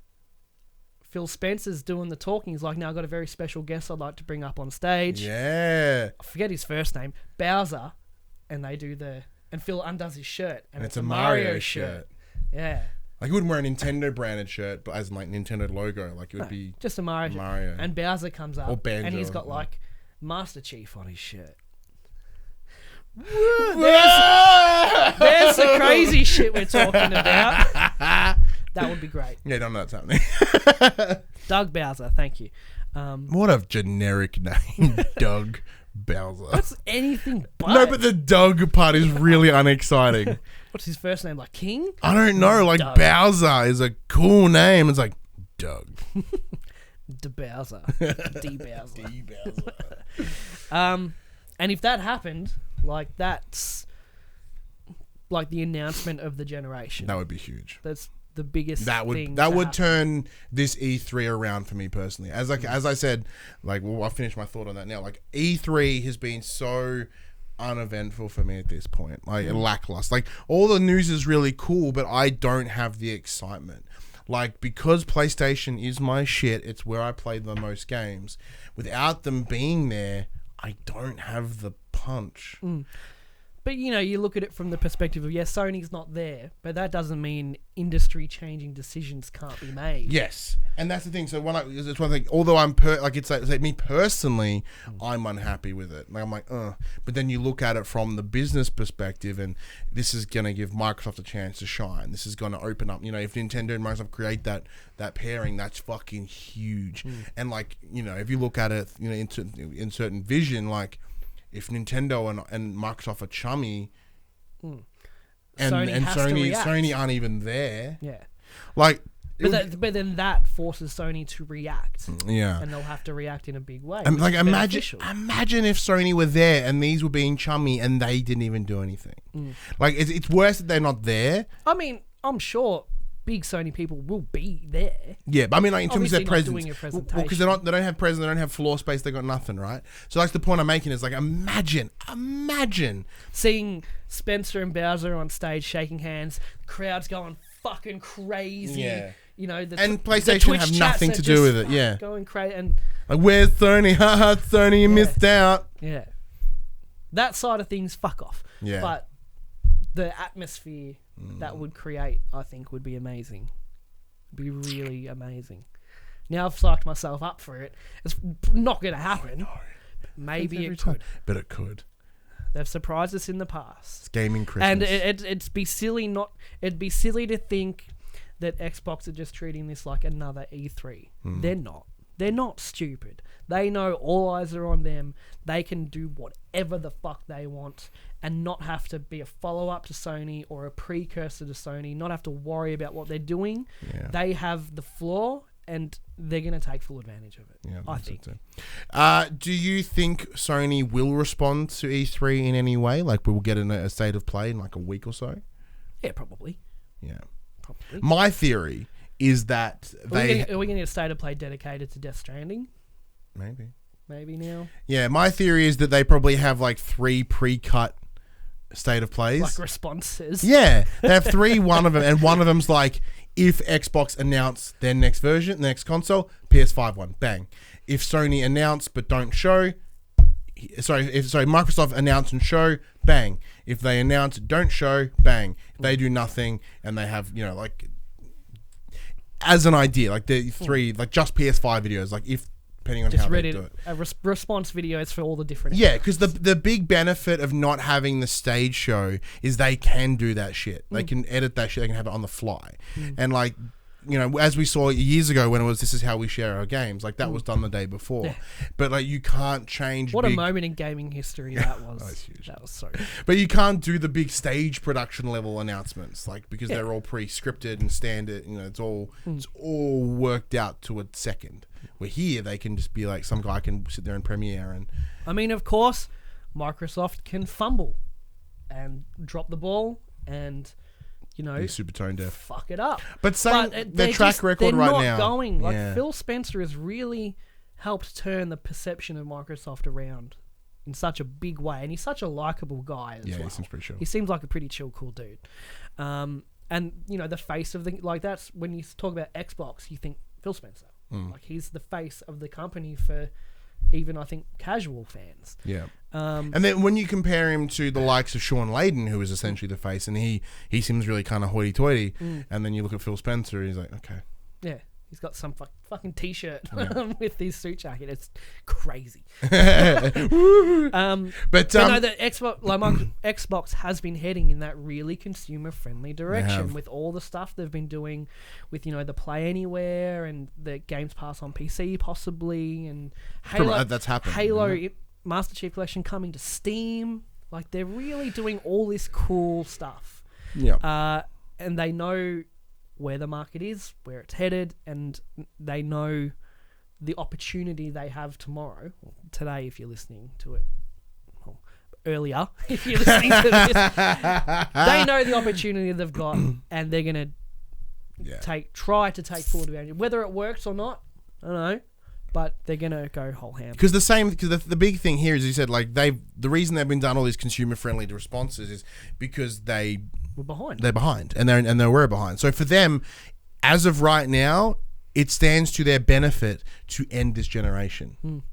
Phil Spencer's doing the talking. He's like, now I've got a very special guest I'd like to bring up on stage. Yeah. I forget his first name. Bowser. And they do and Phil undoes his shirt. And it's a Mario shirt. Yeah. Like, he wouldn't wear a Nintendo branded shirt, but as in, like, Nintendo logo. Like, it would be just a Mario shirt. And Bowser comes up. Or Banjo, and he's got, yeah. like, Master Chief on his shirt. there's There's the crazy shit we're talking about. That would be great. Yeah, none of that's happening. Doug Bowser, thank you. What a generic name, Doug Bowser. That's anything but. No, but the Doug part is really unexciting. What's his first name? Like King? I don't know. Like, Doug. Bowser is a cool name. It's like, Doug. De Bowser. D Bowser. D. Bowser. And if that happened, like, that's like the announcement of the generation. That would be huge. That's the biggest That would thing that to would happen. turn this E3 around for me personally. As I said, like, well, I'll finish my thought on that now. Like, E3 has been so uneventful for me at this point. Like, lackluster. Like, all the news is really cool, but I don't have the excitement. Like, because PlayStation is my shit, it's where I play the most games. Without them being there, I don't have the punch. But, you know, you look at it from the perspective of, yes, Sony's not there, but that doesn't mean industry-changing decisions can't be made. Yes, and that's the thing. So it's one thing. Although it's like me personally, I'm unhappy with it. Like, I'm like, but then you look at it from the business perspective, and this is gonna give Microsoft a chance to shine. This is gonna open up. You know, if Nintendo and Microsoft create that pairing, that's fucking huge. And, like, you know, if you look at it, you know, in certain vision, like, if Nintendo and Microsoft are chummy, and Sony aren't even there, Yeah. like. But then that forces Sony to react. Yeah. And they'll have to react in a big way. And, like, which is beneficial. imagine if Sony were there and these were being chummy and they didn't even do anything. Like, it's worse that they're not there. I mean, I'm sure big Sony people will be there. Yeah, but I mean, like, in terms of their Obviously not doing presence, a presentation. because they don't have presence, they don't have floor space, they got nothing, right? So that's the point I'm making. Is like, imagine Seeing Spencer and Bowser on stage shaking hands, crowds going fucking crazy. Yeah. You know, And PlayStation have nothing to do with it, yeah. Going crazy. And like, where's Sony? Haha, Sony, you missed out. yeah. That side of things, fuck off. Yeah. But the atmosphere that would create, I think, would be amazing. Be really amazing. Now I've psyched myself up for it. It's not going to happen. Maybe Every it could. time. But it could. They've surprised us in the past. It's gaming Christmas. And it'd be silly to think that Xbox are just treating this like another E3. They're not. They're not stupid. They know all eyes are on them. They can do whatever the fuck they want and not have to be a follow-up to Sony or a precursor to Sony, not have to worry about what they're doing. Yeah. They have the floor and they're going to take full advantage of it, Yeah, I think. so too. Do you think Sony will respond to E3 in any way? Like, we will get in a state of play in like a week or so? Yeah, probably. Yeah. Probably. My theory is that Are we going to get a state of play dedicated to Death Stranding? Maybe now. Yeah, my theory is that they probably have like 3 pre-cut state of plays. Like responses. Yeah, they have 3, one of them, and one of them's like, if Xbox announce their next version, next console, PS5 one, bang. If Sony announce but don't show, if Microsoft announce and show, bang. If they announce don't show, bang. If they do nothing and they have, you know, like, as an idea, like the 3, like just PS5 videos, like if depending on just how they Reddit do it. Response videos for all the different. Yeah, because the big benefit of not having the stage show is they can do that shit. They can edit that shit. They can have it on the fly, and like. You know, as we saw years ago when it was, this is how we share our games. Like, that was done the day before. Yeah. But, like, you can't change What a moment in gaming history that was. That was huge. That was so... But you can't do the big stage production level announcements, like, because they're all pre-scripted and standard. You know, it's all worked out to a second. Where here, they can just be like, some guy can sit there and Premiere and... I mean, of course, Microsoft can fumble and drop the ball and... You know, they're super tone deaf. Fuck it up. But saying their track record right now, they're not going. Like Phil Spencer has really helped turn the perception of Microsoft around in such a big way, and he's such a likable guy as well. He seems pretty chill. He seems like a pretty chill, cool dude. And you know, the face of the that's when you talk about Xbox, you think Phil Spencer. Like he's the face of the company for even I think casual fans. Yeah. And then when you compare him to the likes of Sean Layden, who is essentially the face, and he seems really kind of hoity-toity, and then you look at Phil Spencer, and he's like, okay. Yeah, he's got some fucking T-shirt with his suit jacket. It's crazy. But no, the Xbox has been heading in that really consumer-friendly direction with all the stuff they've been doing with, you know, the Play Anywhere and the Games Pass on PC possibly, and Halo. That's happened. Halo Master Chief Collection coming to Steam. Like, they're really doing all this cool stuff. Yeah. And they know where the market is, where it's headed, and they know the opportunity they have tomorrow, or today if you're listening to it, well, earlier if you're listening to this, they know the opportunity they've got, and they're going to try to take full advantage. Whether it works or not, I don't know. But they're gonna go whole ham. Because the big thing here is, you said, like the reason they've been done all these consumer friendly responses is because they were behind. They're behind, and they were behind. So for them, as of right now, it stands to their benefit to end this generation.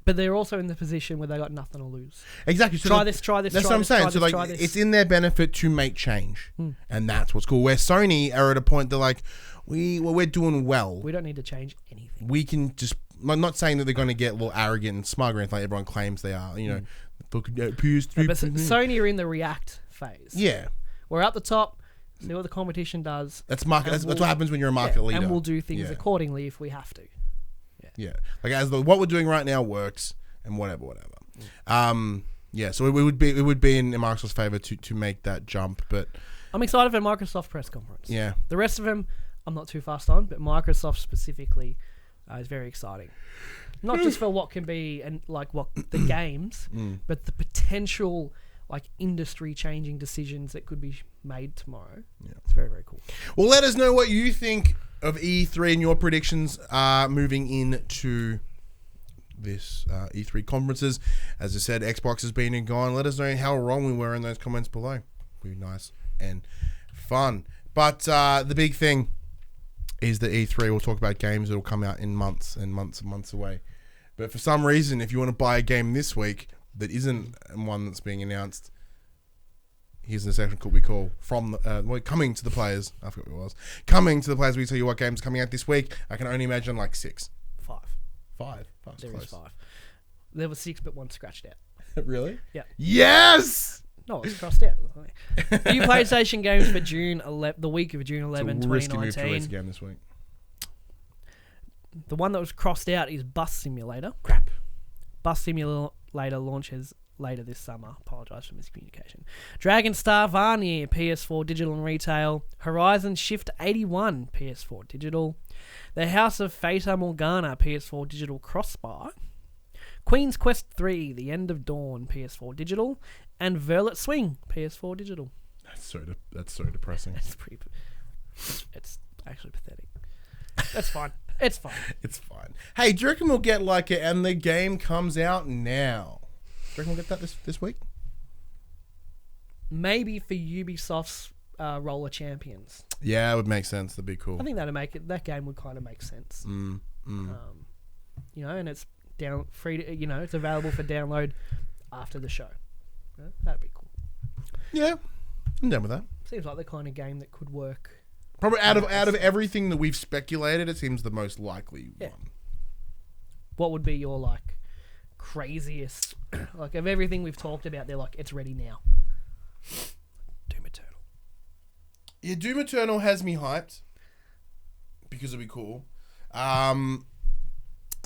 But they're also in the position where they got nothing to lose. Exactly. So try this. That's what I'm saying. So like, it's in their benefit to make change, and that's what's cool. Where Sony are at a point they're like, we're doing well. We don't need to change anything. We can just. I'm not saying that they're going to get a little arrogant and smug or anything like everyone claims they are. You know, PS3. But Sony are in the react phase. Yeah, we're at the top. See what the competition does. That's market. That's what happens when you're a market leader. And we'll do things accordingly if we have to. Yeah, like what we're doing right now works, and whatever. Yeah, so it would be in Microsoft's favor to make that jump, but I'm excited for Microsoft press conference. Yeah, the rest of them I'm not too fast on, but Microsoft specifically is very exciting. Not just for what can be and like what the games, but the potential like industry changing decisions that could be made tomorrow. Yeah, it's very, very cool. Well, let us know what you think of E3 and your predictions moving into this E3 conferences. As I said, Xbox has been and gone. Let us know how wrong we were in those comments below. Be nice and fun. But the big thing is that E3 will talk about games that will come out in months and months and months away. But for some reason, if you want to buy a game this week that isn't one that's being announced, here's the section we call from coming to the players. I forgot what it was. Coming to the players. We tell you what games are coming out this week. I can only imagine like 6. 5. 5. There is 5. There was 6, but 1 scratched out. Really? Yeah. Yes. No, it's crossed out. New PlayStation games for the week of June 11, 2019. Risky move to release a game this week. The one that was crossed out is Bus Simulator. Crap. Bus Simulator launches later this summer. Apologise for miscommunication. Dragon Star Varnier, PS4 digital and retail. Horizon Shift 81, PS4 digital. The House of Fata Morgana, PS4 digital crossbar. Queen's Quest 3, The End of Dawn, PS4 digital. And Verlet Swing, PS4 digital. That's so depressing. It's actually pathetic. That's fine. It's fine. It's fine. Hey, do you reckon we'll get like it and the game comes out now? Do you reckon we'll get that this week? Maybe for Ubisoft's Roller Champions. Yeah, it would make sense. That'd be cool. I think that'd make it. That game would kind of make sense. You know, and it's free to, you know, it's available for download after the show. Yeah, that'd be cool. Yeah, I'm down with that. Seems like the kind of game that could work. Probably out of everything that we've speculated, it seems the most likely one. What would be your like craziest like of everything we've talked about? They're like, it's ready now. Doom Eternal. Yeah, Doom Eternal has me hyped because it'll be cool.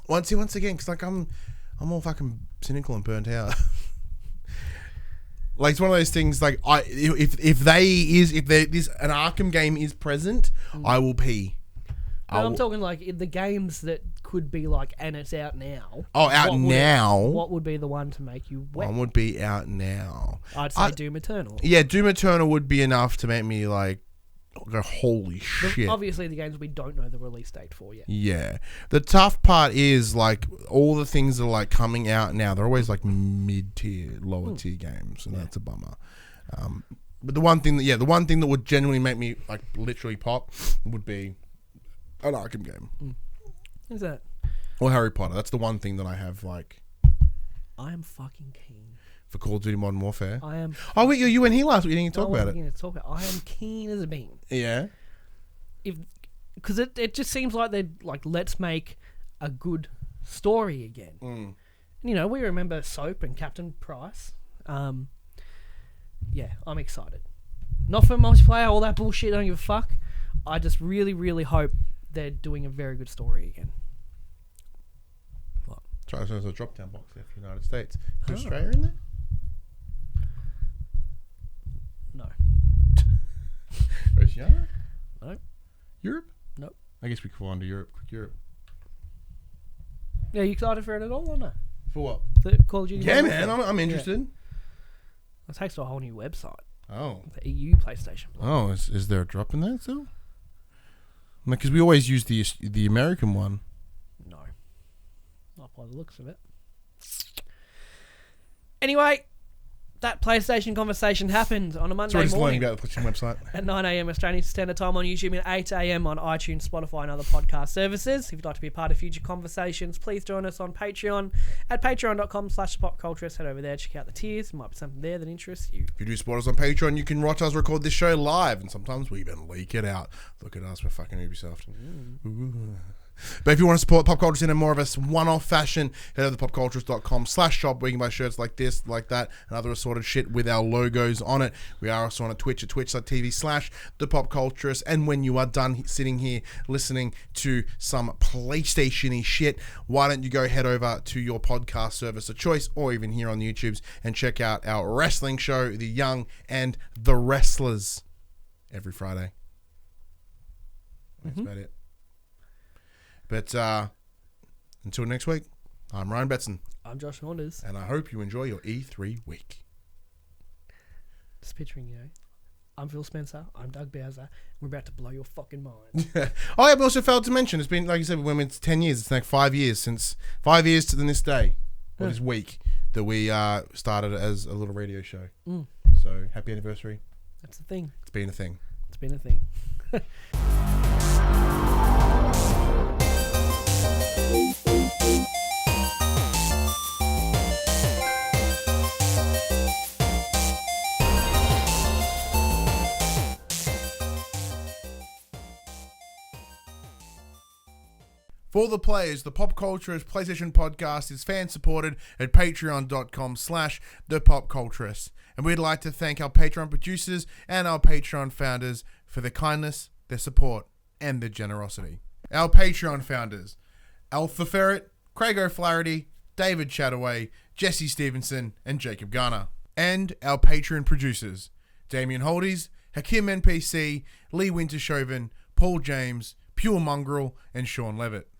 Once again, because like I'm all fucking cynical and burnt out. Like it's one of those things. Like if this an Arkham game is present, I will pee. I'm talking like the games that could be like, and it's out now. Oh, out now. What would be the one to make you wet? One would be out now. I'd say Doom Eternal. Yeah, Doom Eternal would be enough to make me like go, holy shit. Obviously, the games we don't know the release date for yet. Yeah. The tough part is like all the things that are like coming out now, they're always like mid-tier, lower tier games, and that's a bummer. But the one thing that would genuinely make me like literally pop would be an Arkham game. Who's that? Or Harry Potter. That's the one thing that I have like. I am fucking keen. For Call of Duty Modern Warfare. I am. Oh wait, you went here last week. You didn't talk about it. I am keen as a bean. Yeah. Because it just seems like they're like, let's make a good story again. You know, we remember Soap and Captain Price. Yeah, I'm excited. Not for multiplayer, all that bullshit. I don't give a fuck. I just really, really hope they're doing a very good story again. What? Try to a drop down box there for the United States. Is Australia in there? No. Oceania? No. Europe? Nope. I guess we could go on to Europe. Quick Europe. Yeah, you excited for it at all or no? For what? The Call of Duty? Yeah, man, I'm interested. It takes to a whole new website. Oh. The EU PlayStation. Oh, is there a drop in that still? Because we always use the American one. No. Not by the looks of it. Anyway, that PlayStation conversation happened on a Monday Sorry, just morning. learning about the PlayStation website. At 9 a.m. Australian Standard Time on YouTube and 8 a.m. on iTunes, Spotify and other podcast services. If you'd like to be a part of future conversations, please join us on Patreon at patreon.com/PopCulturists. Head over there, check out the tiers. There might be something there that interests you. If you do support us on Patreon, you can watch us record this show live, and sometimes we even leak it out. Look at us, we're fucking Ubisoft. Ooh. But if you want to support Pop Culturists in a more of a one-off fashion, head over to popculturists.com/shop where you can buy shirts like this, like that, and other assorted shit with our logos on it. We are also on Twitch at twitch.tv/thepopculturists. And when you are done sitting here listening to some PlayStation-y shit, why don't you go head over to your podcast service of choice, or even here on YouTube's, and check out our wrestling show, The Young and the Wrestlers, every Friday. That's about it. But until next week, I'm Ryan Betson. I'm Josh Saunders. And I hope you enjoy your E3 week. Just picturing, you know, I'm Phil Spencer, I'm Doug Bowser, and we're about to blow your fucking mind. Oh, yeah, we also failed to mention, it's been, like you said, when it's 10 years, it's like 5 years since, 5 years to this day, or this week, that we started as a little radio show. So, happy anniversary. That's the thing. It's been a thing. It's been a thing. For the players, the Pop Culturist PlayStation podcast is fan supported at patreon.com/thepopculturists. And we'd like to thank our Patreon producers and our Patreon founders for their kindness, their support, and their generosity. Our Patreon founders: Alpha Ferret, Craig O'Flaherty, David Chataway, Jesse Stevenson, and Jacob Garner. And our Patreon producers: Damien Holdies, Hakim NPC, Lee Wintershoven, Paul James, Pure Mongrel, and Sean Levitt.